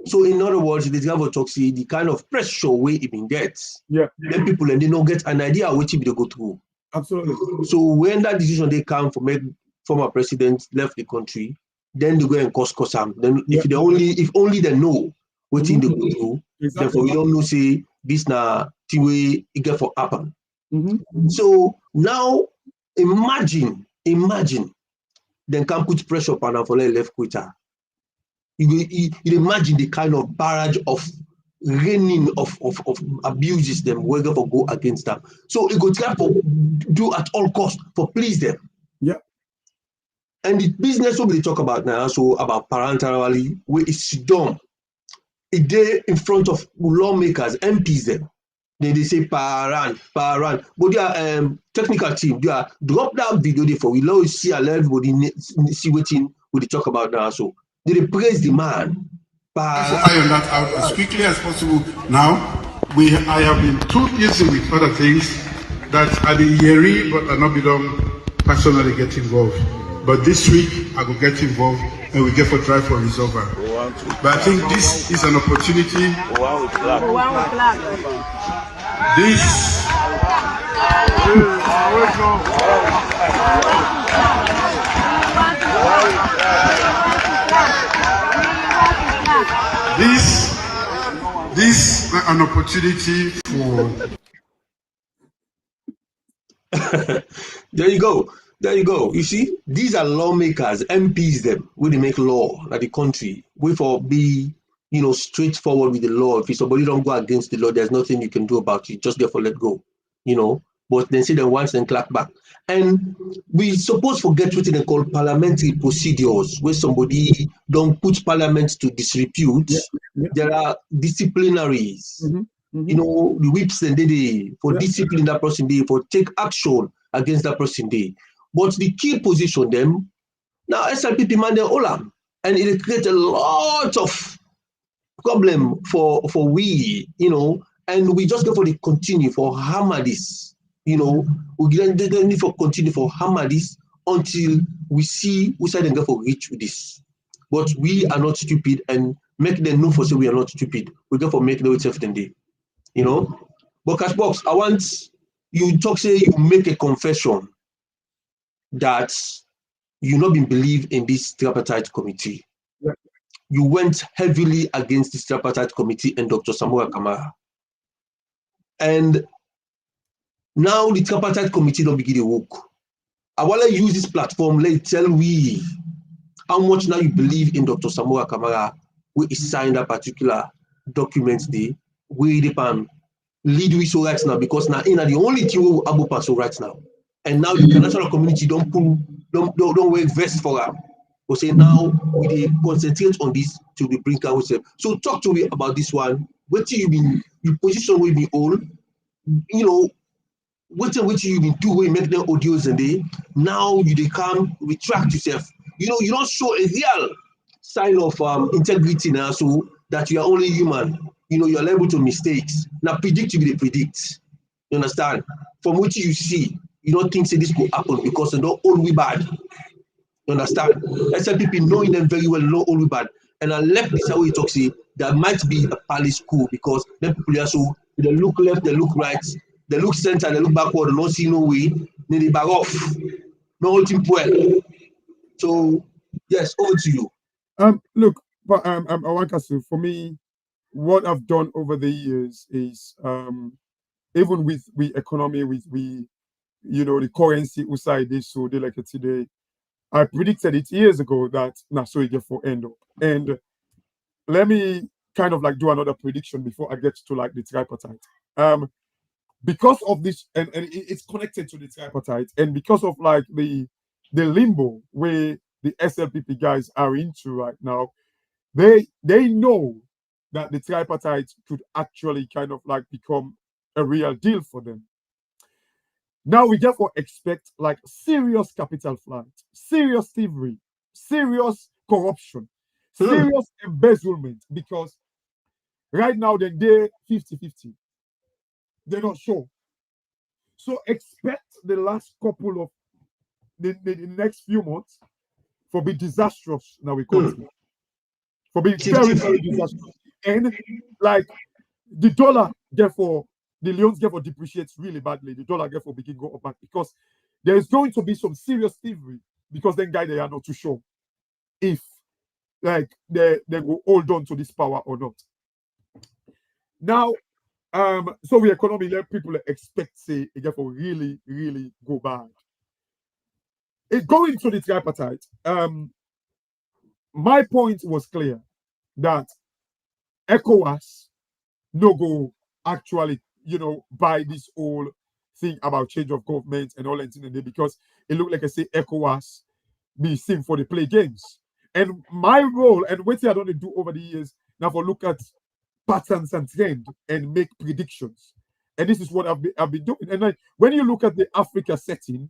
So in other words, the government talk say the kind of pressure way it been gets. Then people and they don't get an idea which they go through. Absolutely. So when that decision they come for make former president left the country, then they go and cause them. Then if only they know what thing they go through, therefore we don't know say this na the way it get for happen. So now imagine then can put pressure upon them for left Quetta. You imagine the kind of barrage of raining of abuses them we're going to go against them. So it go try for do at all costs for please them. And the business we talk about now, so about parenterally, where it's done, it there in front of lawmakers, MPs them. Then they say paran. But their technical team, they are drop that video there for we love see everybody see what we talk about now. So they praise the man. Iron that out as quickly as possible. Now, I have been too busy with other things that I be hearing, but I not be done personally get involved. But this week I will get involved and we get for try for resolver. But I think this is an opportunity. This an opportunity for. There you go. You see, these are lawmakers, MPs, them, when they make law at the country. We for be, straightforward with the law. If somebody don't go against the law, there's nothing you can do about it. Just therefore let go, But then say them once and clap back. And we suppose forget what they call parliamentary procedures, where somebody don't put parliament to disrepute. Yeah. There are disciplinaries. The whips and they for discipline that person day, for take action against that person day. But the key position them now SLPP man they Olam, and it creates a lot of problem for we, and we just go for the continue for hammer this, we don't need for continue for hammer this until we see which side they go for reach with this. But we are not stupid and make them know for say we are not stupid. We go for make them self than they. But Cashbox, I want you talk say you make a confession that you not been believed in this tripartite committee. Yeah. You went heavily against this tripartite committee and Dr. Samuel Kamara. And now the tripartite committee don't begin to work. I want to use this platform, let tell we how much now you believe in Dr. Samuel Kamara, where he signed that particular document there, where they can lead we so right now, because now in the only thing we will pass so right now. And now the international community don't work vest for her. We say now we concentrate on this to be bring out with. So talk to me about this one. What you been your position will be all, what you been do we make them audios and they now you they come retract yourself. You don't show a real sign of integrity now, so that you are only human. You're liable to mistakes. Now predict you predict. You understand? From what you see, you don't think say this could happen because they don't all we bad. You understand? SLPP knowing them very well, know all we bad. And I left this how we talk say there might be a palace school because then people are so they look left, they look right, they look center, they look backward, they don't see no way, then they back off. No whole team well. So yes, over to you. Look, but Awankasu, for me, what I've done over the years is even with economy, with the currency outside this, so they like it today. I predicted it years ago that so you get for end up. And let me kind of like do another prediction before I get to like the tripartite. Because of this, and it's connected to the tripartite, and because of like the limbo where the SLPP guys are into right now, they know that the tripartite could actually kind of like become a real deal for them. Now we therefore expect like serious capital flight, serious thievery, serious corruption, serious embezzlement, because right now they're 50-50. They're not sure. So expect the last couple of the next few months for be disastrous now we call it. For being very, very disastrous. And like the dollar, therefore, the leons therefore depreciates really badly. The dollar therefore begin go up back because there is going to be some serious thievery because then guy they are not too sure if like they will hold on to this power or not. Now, so we economy let people expect say it therefore really, really go bad. It going to the tripartite. My point was clear that ECOWAS no go actually, buy this whole thing about change of government and all that in the because it looked like I say ECOWAS be seen for the play games. And my role and what I don't do over the years now for look at patterns and trend and make predictions. And this is what I've been doing. And then when you look at the Africa setting,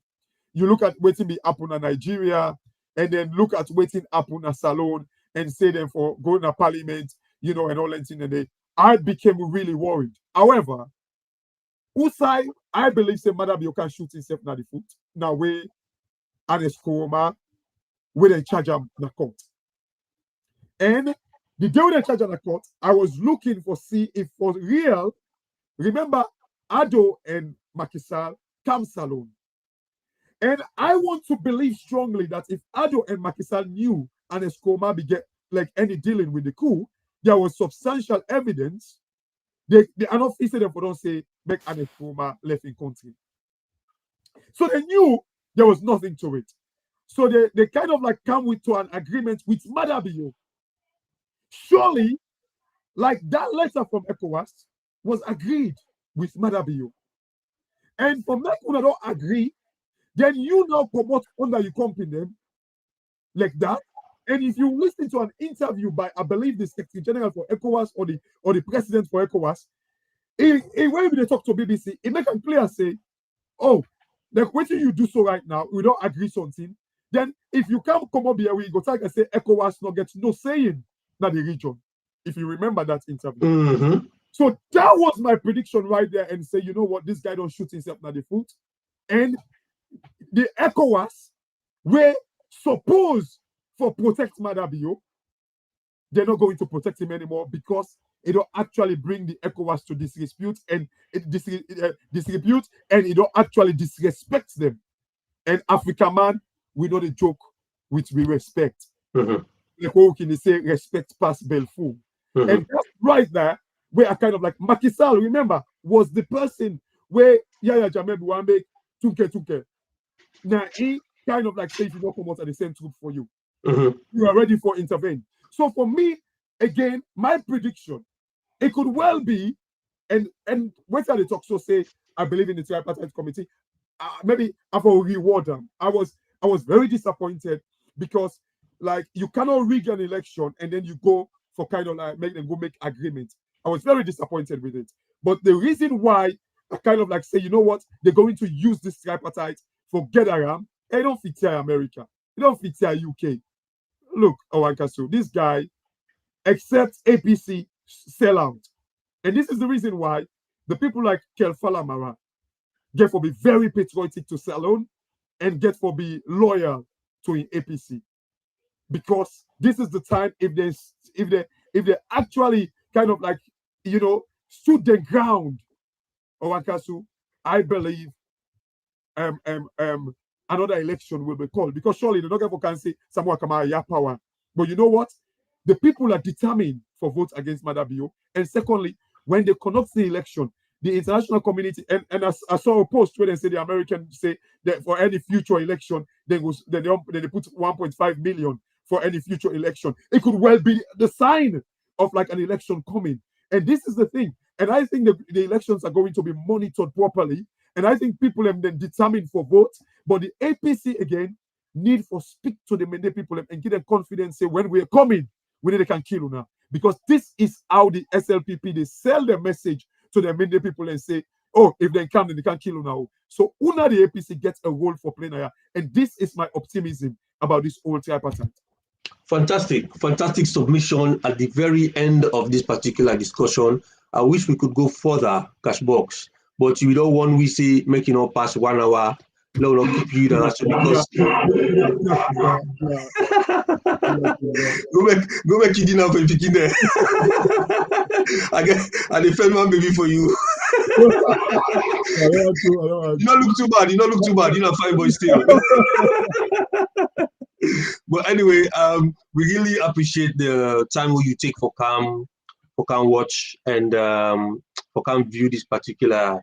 you look at waiting be happen in Nigeria, and then look at waiting happen in Salone, and say them for going to Parliament, you know, and all that thing. And I became really worried. However, Usai, I believe say Madabio can shoot himself na the foot. Now we and Escoma, we they charge him na court. And the day when they charge him na court, I was looking for see if for real. Remember, Ado and Makisal come Salone. And I want to believe strongly that if Ado and Makisal knew and Escoma began like any dealing with the coup, there was substantial evidence. They enough instead of don't say make an Escoma left in country. So they knew there was nothing to it. So they kind of like come with to an agreement with Madabio. Surely, like that letter from ECOWAS was agreed with Madabio. And from that one, I don't agree. Then you now promote under your company like that. And if you listen to an interview by, I believe, the Secretary General for ECOWAS or the President for ECOWAS, when they talk to BBC, it make them clear say, oh, like what you do so right now, we don't agree something. Then if you can't come up here, we go talk and say ECOWAS not get no saying in the region. If you remember that interview. Mm-hmm. So that was my prediction right there, and say, you know what, this guy don't shoot himself in the foot. And the ECOWAS were supposed for protect Madabio, they're not going to protect him anymore because it don't actually bring the ECOWAS to disrepute and disrepute, and it don't actually disrespect them. And Africa man, we know the joke which we respect. Mm-hmm. Like can they say respect past Belfou. Mm-hmm. And that's right there where I kind of like Makisal, remember, was the person where Yaya Jammeh Buambe Tunke. Now he kind of like say if you don't come out at the same troop for you. Mm-hmm. You are ready for intervene. So for me, again, my prediction, it could well be, and when they talk so say, I believe in the Tripartite Committee, maybe I will reward them. I was very disappointed because like you cannot rig an election and then you go for kind of like make them go make agreement. I was very disappointed with it. But the reason why I kind of like say, you know what, they're going to use this tripartite for get around, they don't fit here America, they don't fit here UK. Look, Owankasu, this guy accepts APC sellout. And this is the reason why the people like Kelfala Mara get for be very patriotic to Salone and get for be loyal to an APC. Because this is the time if they actually kind of like, you know, stood the ground, Owankasu, I believe another election will be called, because surely the Noga can say someone come out your power. But you know what? The people are determined for vote against Madabio. And secondly, when they conduct the election, the international community, and I saw a post where they say the Americans say that for any future election, they put 1.5 million for any future election. It could well be the sign of like an election coming. And this is the thing. And I think the elections are going to be monitored properly. And I think people are then determined for vote. But the APC, again, need for speak to the many people and give them confidence, say, when we are coming, we need to can kill you now. Because this is how the SLPP, they sell their message to the many people and say, oh, if they come, then they can kill you now. So Una, the APC gets a role for playing here. And this is my optimism about this whole tripartite. Fantastic submission at the very end of this particular discussion. I wish we could go further, Cashbox, but you don't want we say making all past 1 hour. No, not keep you that because go make you dinner for picking there. I defend one baby for you. You don't look too bad. You don't look too bad. You're not fine boy still. But anyway, we really appreciate the time you take for come watch and for come view this particular,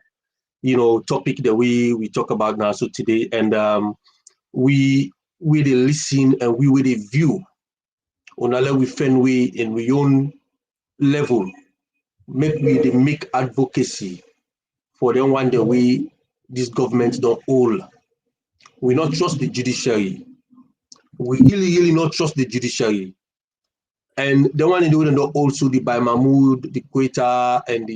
you know, topic that we talk about now. So today, and we will listen and we will view on a level we in we own level, make advocacy for the one that we this government don't hold. We not trust the judiciary. We really not trust the judiciary. And the one in the world also the by Mahmoud, the Quetta, and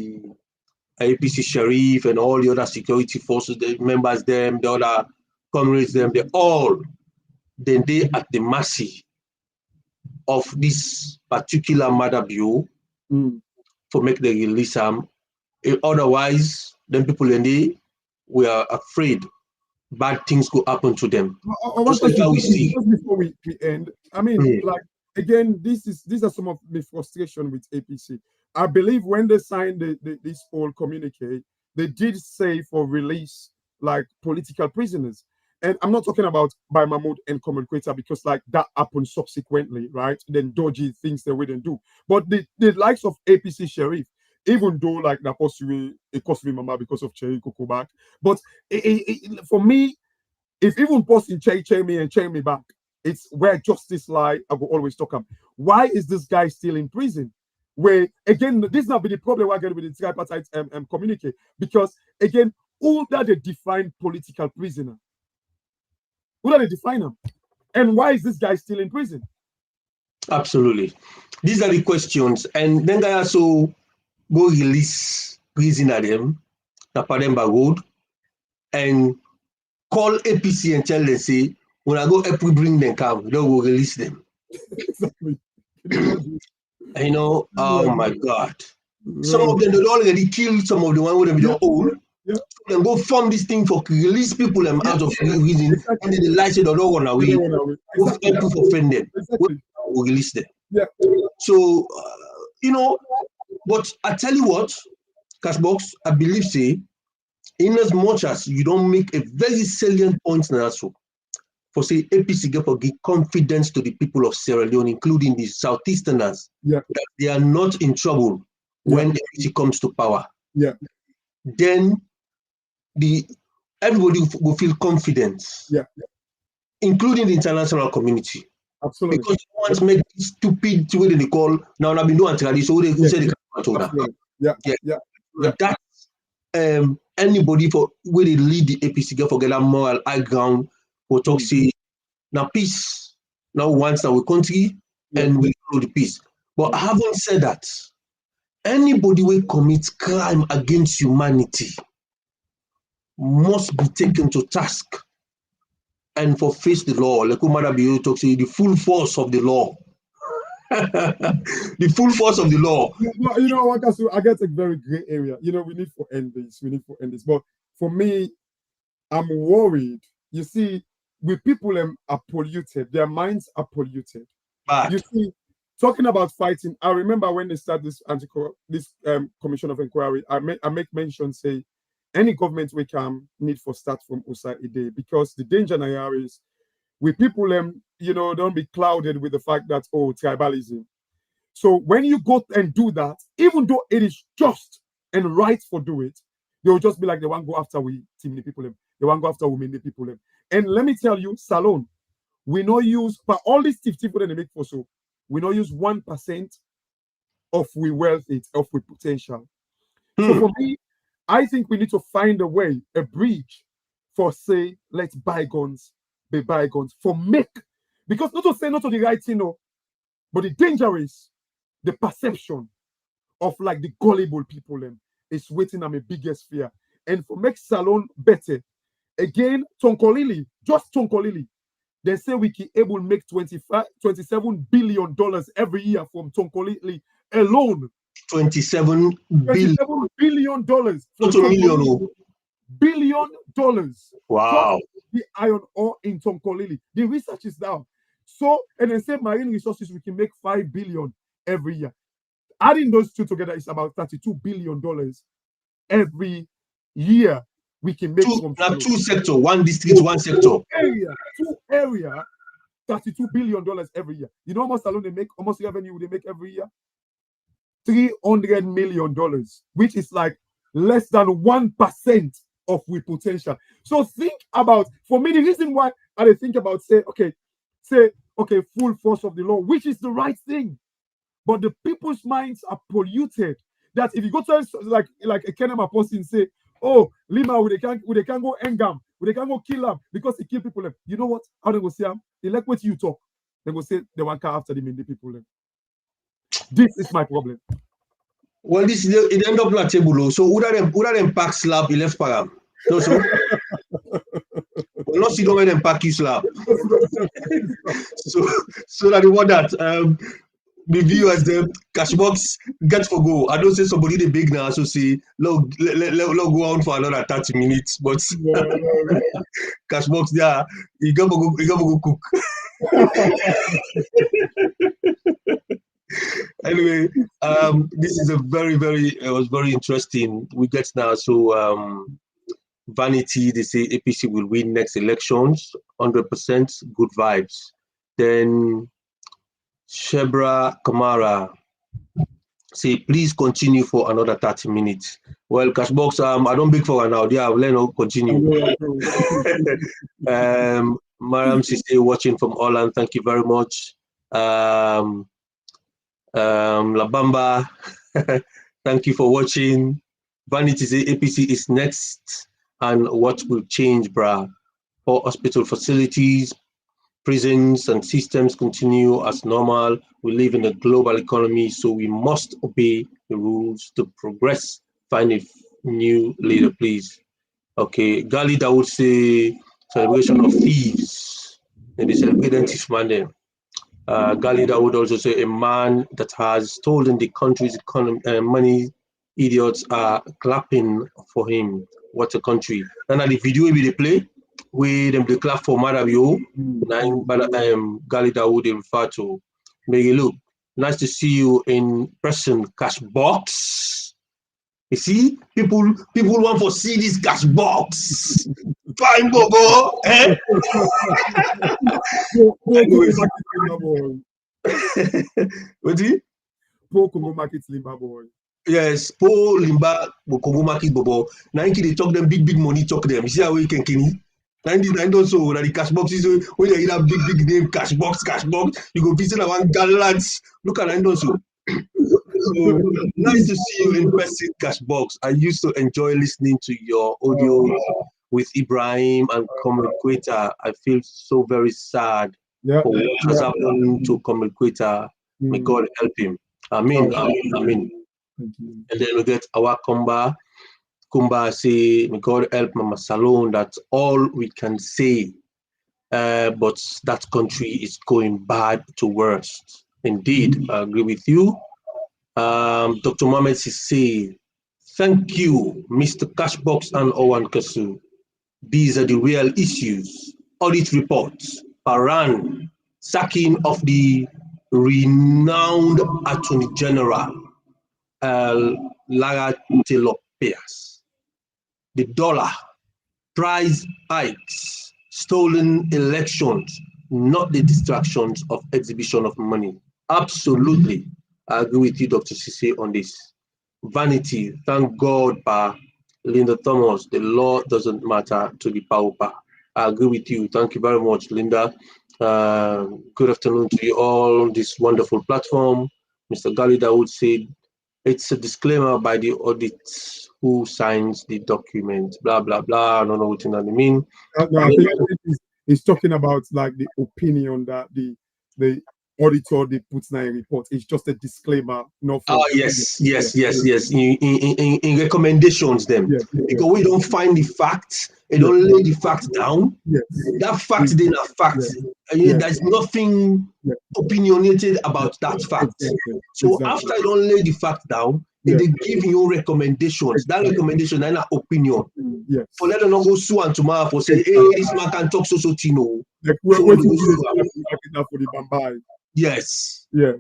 APC Sheriff and all the other security forces, the members, them, the other comrades, them, they all, then they at the mercy of this particular matter bill for make the release them. Otherwise, then people in the we are afraid bad things could happen to them. Just like how we see. Just before we end, I mean, like again, these are some of the frustration with APC. I believe when they signed this whole communique, they did say for release like political prisoners. And I'm not talking about by Mahmoud and Common Creator because like that happened subsequently, right? Then dodgy things they wouldn't do. But the likes of APC Sheriff, even though like that possibly it cost me mama because of Cherry Coco back. But for me, if even posting Che me and Che me back, it's where justice lie. I will always talk about. Why is this guy still in prison? Where again, this not be the problem we're getting with the tripartite communique, because again, all that they define political prisoner. Who do they define them? And why is this guy still in prison? Absolutely. These are the questions. And then I also go release prisoner them, Napademba Road, and call APC and tell them, say, when I go help we bring them come, they will release them. Exactly. You know, oh my God. Some of them, they already killed some of the one with them old. Yeah. And go form this thing for release people out of reason, exactly. And then the lie say they don't run away. Exactly. Help to offend them. Exactly. We'll release them. Yeah. So you know, but I tell you what, Cashbox, I believe say, in as much as you don't make a very salient point now, so for say APC get for give confidence to the people of Sierra Leone, including the Southeasterners, that they are not in trouble when APC comes to power. Yeah. Then everybody will feel confidence, including the international community. Absolutely. Because they want to make stupid way they call now I've been doing tradition, so they say that anybody for where they lead the APC get forget that moral high ground for talk say now peace now once our country and we follow the peace. But having said that, anybody will commit crime against humanity must be taken to task and for face the law. Like Umar Biyo talks, the full force of the law. The full force of the law. You know what, I get a very gray area. You know, we need to end this. But for me, I'm worried. You see, with people are polluted, their minds are polluted. You see, talking about fighting, I remember when they started this commission of inquiry, I make mention, say, any government we can need for start from Usa Ide, because the danger now is with people you know, don't be clouded with the fact that tribalism. So when you go and do that, even though it is just and right for do it, they will just be like they want to go after we team the people they want to go after women the people And let me tell you, Salon, we not use but all these people that they make for so we not use 1% of we wealth of we potential. So for me, I think we need to find a way, a bridge for say, let's bygones be bygones for make. Because not to say not to the right thing, no, but the danger is the perception of like the gullible people is waiting on my biggest fear. And for make Salon better, again, Tonkolili, just Tonkolili, they say we can able to make $27 billion every year from Tonkolili alone. $27 billion. $billion. Wow. The iron ore in Tonkolili. The research is down. So, and then say marine resources, we can make $5 billion every year. Adding those two together is about $32 billion every year. We can make two sector, one district, one sector. Two area, $32 billion every year. You know how much alone they make? How much revenue they make every year? $300 million, which is like less than 1% of we potential. So think about, for me, the reason why I think about say, full force of the law, which is the right thing. But the people's minds are polluted. That if you go to like a Kenema person say, oh, Lima, they can go engam, they can go kill them because they kill people. You know what? How they go say them? They like what you talk. They go say they want to after them in the people. This is my problem. Well, this it end up not table. So who that them pack slap he left param. No, so well, not see don't them pack you slap. so that the one that the viewers the Cashbox get for go. I don't say somebody the big now, so say let go on for another 30 minutes. But Cashbox there, you gotta go cook. Anyway, this is a it was very interesting. We get now so Vanity, they say APC will win next elections, 100% good vibes. Then Shebra Kamara say please continue for another 30 minutes. Well, Cashbox, I don't beg for an now. Yeah, I'll continue. Mariam Sise watching from Holland, thank you very much. Labamba, thank you for watching. Vanity say APC is next, and what will change, brah? All hospital facilities, prisons, and systems continue as normal. We live in a global economy, so we must obey the rules to progress. Find a new leader, please. Okay, Gali, that would say celebration of thieves. Maybe celebrating Thief Monday. Galida would also say a man that has stolen the country's economy, money. Idiots are clapping for him. What a country! And the video will be play where them they clap for Marabio. Galida would refer to. May look nice to see you in person. Cashbox. You see, people want to see this Cashbox. Fine, Bobo. Eh? What's it? Poor Congo Market Limba boy. Yes, poor Limba Congo Market Bobo. Now they talk them big money, talk them. You see how we can kenny? 99 also that the Cashbox is when you hear big name Cashbox, you go visit one gallant. Look at that also. So nice to see you in person, Cashbox. I used to enjoy listening to your audio with Ibrahim and Comrade Queta. I feel so very sad for what has happened to Comrade Queta. May God help him. Amen. Amen. And then we get our Kumba say, may God help Mama Salone. That's all we can say. But that country is going bad to worst. Indeed, I agree with you. Dr. Mohamed say, thank you, Mr. Cashbox and Owan Kasu. These are the real issues. Audit reports, Paran, sacking of the renowned Attorney General, Lara Telopias. The dollar, price hikes, stolen elections, not the distractions of exhibition of money. Absolutely. I agree with you, Dr. Sise, on this. Vanity, thank God, Pa. Linda Thomas, the law doesn't matter to the power. I agree with you. Thank you very much, Linda. Good afternoon to you all on this wonderful platform. Mr. Galida would say it's a disclaimer by the audit who signs the document. Blah blah blah. I don't know what you mean. No, I think he's talking about like the opinion that the auditor they put in a report. It's just a disclaimer, not for yes. In recommendations them. Because we don't find the facts, they don't lay the facts down. That fact then a fact. There's nothing opinionated about that fact. So after you don't lay the fact down, they give you recommendations. That recommendation is an opinion. For let them not go sue and tomorrow for say, hey, this man can talk so Tino. Like we're waiting for the Bambai. Yes. I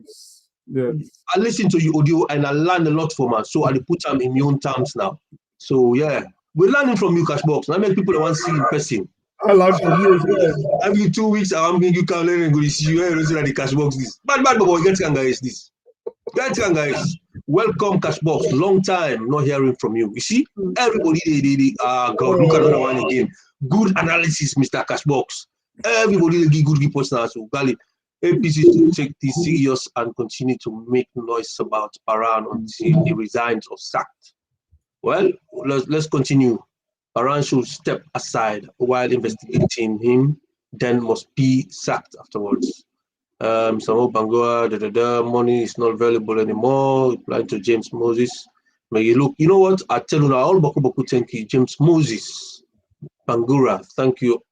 listen to your audio and I learned a lot from her. So I put them in my own terms now. So yeah, we're learning from you, Cashbox. I make people that want to see in person. I learned from you as well. Every 2 weeks, I'm going to come learn and go to see you. I say the Cashbox this. Bad boy, get on guys this. Get on guys. Welcome, Cashbox. Long time not hearing from you. You see, everybody God, look at another one again. Good analysis, Mr. Cashbox. Everybody give good reports now. So Gali. APC to take this serious and continue to make noise about Paran until he resigns or sacked. Well, let's continue. Paran should step aside while investigating him, then must be sacked afterwards. Samo Bangura, money is not available anymore. Replying to James Moses. May look, you know what? I tell you now, all Boku thank you, James Moses, Bangura, thank you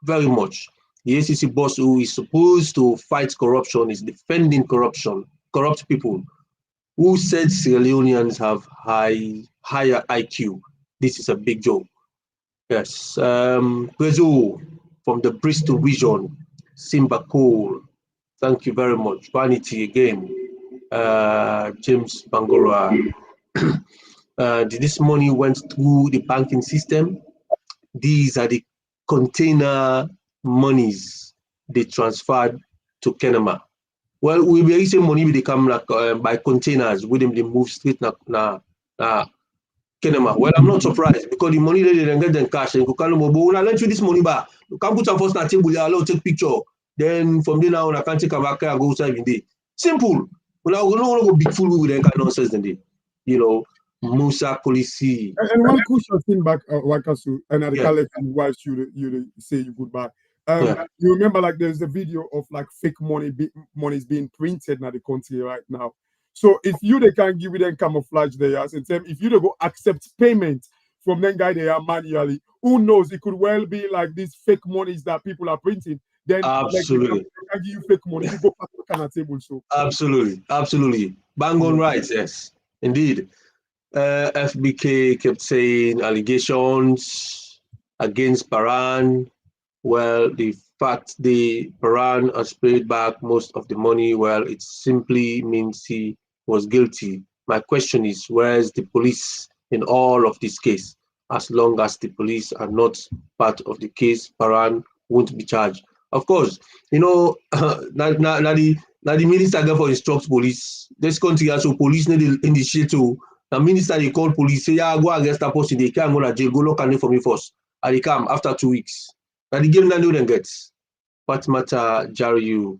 very much. The ACC boss who is supposed to fight corruption is defending corrupt people. Who said Sierra Leoneans have higher IQ? This is a big joke. Yes. Brazil from the Bristol region, Simba Cole. Thank you very much. Vanity again. James Bangura. This money went through the banking system. These are the container monies they transferred to Kenema. Well, we be using money they come like, by containers with them they move straight na Kenema. Well, I'm not surprised because the money they didn't get them cash and you can't move. When I let you this money back, you can put some first na table, allow take picture. Then from there now I can't take a back and go outside in day. Simple. When I don't want to go big fool with them kind of nonsense in day. You know, Musa policy. And one crucial thing back, Wakasu, and I can't let you whilst you say you goodbye. You remember like there's a video of like fake money is being printed in the country right now. So if they can give them camouflage there, and if you go accept payment from them guy they are manually, who knows? It could well be like these fake monies that people are printing. Then absolutely, like, they can give you fake money. You go back to the table. So absolutely, bang on right. Yes, indeed. FBK kept saying allegations against Paran. Well, the fact the Paran has paid back most of the money, well, it simply means he was guilty. My question is, where is the police in all of this case? As long as the police are not part of the case, Paran won't be charged. Of course, you know, now the minister for instruct police. This country has so police need initiate to. The minister they call police say, yeah, go against that person. They can't go to jail. Go look at it for me first. And they come after 2 weeks. And the game that they don't get. Patmata Jariu,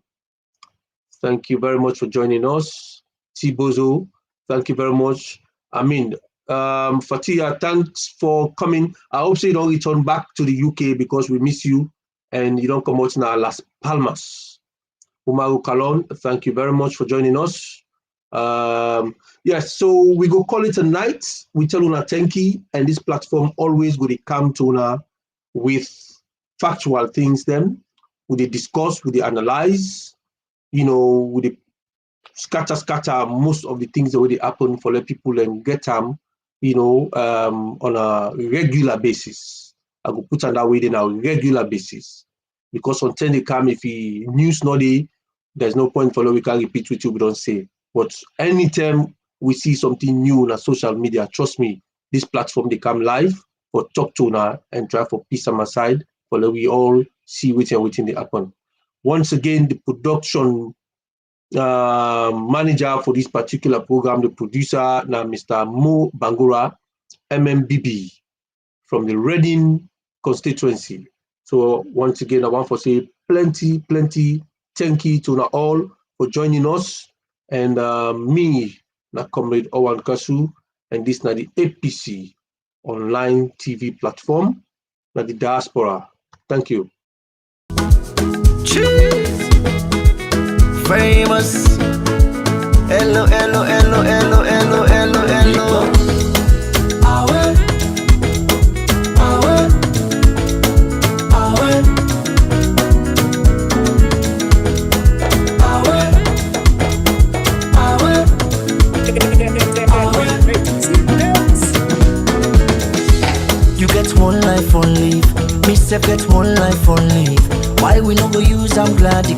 thank you very much for joining us. Tibozo, thank you very much. I mean, Fatia, thanks for coming. I hope so you don't return back to the UK because we miss you and you don't come out now Las Palmas. Umaru Kalon, thank you very much for joining us. Yes, so we go call it a night. We tell una thank you, and this platform always go to come to una with factual things. Then we they discuss, we they analyze, you know, we they scatter most of the things that will happen for the people and get them, you know, on a regular basis. I go put on that way then on a regular basis because until they come, if the news not there, there's no point for we can repeat what we don't say. But anytime we see something new on social media, trust me, this platform they come live for talk to now and try for peace on my side for let we all see waiting they happen. Once again, the production manager for this particular program, the producer, now Mr. Mo Bangura, MMBB from the Reading constituency. So once again, I want to say plenty thank you to all for joining us. And me, na Comrade Owan Kasu, and this na the APC online TV platform, na the diaspora. Thank you. Cheese. Famous. Hello. You get one life on leave, me self get one life on leave. Why we no go use am gladdy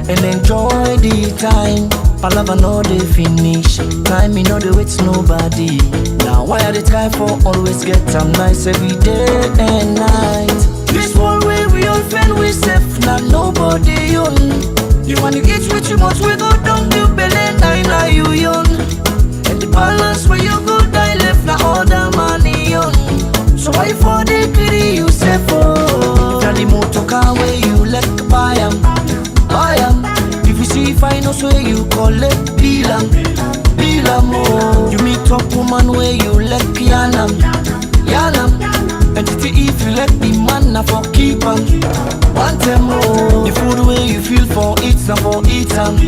and enjoy the time? Palava no dey finish, time me no dey wait nobody. Now why I dey try for always get am nice every day and night? This one way we all fend we safe, not nobody own. You want to eat with too much, we go down to belly, now you young. And the balance where you go die left, now all the money on. So why for the greedy you say for? Now the motor car where you let buy am. If you see fine also where you collect bill am. You meet up woman where you let yanam. Entity if you let the man na for keep am. One time more. The food where you feel for it na for eat am.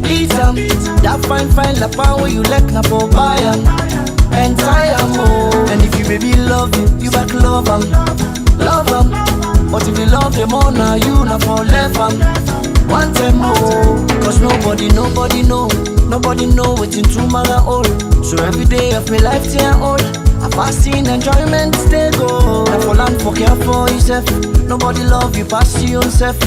Eat am. That fine la pan where you let na for buy am. Entire more. And if you baby love you back love am. Love am. But if you love them all now you na for left am. One time more. Cause nobody know waiting to matter all. So every day of my life till old, I fast in enjoyment stay go. Now for land for care for yourself. Nobody love you past your own self.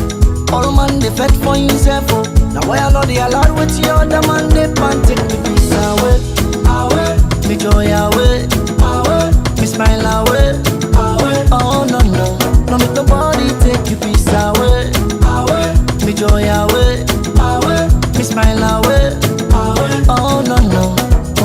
All man they fed for himself. Oh. Now why I know they allowed with the other man they pan take me peace away, away, me joy away, away, me smile away, away. Oh no, no make nobody take you peace away, away, me joy away.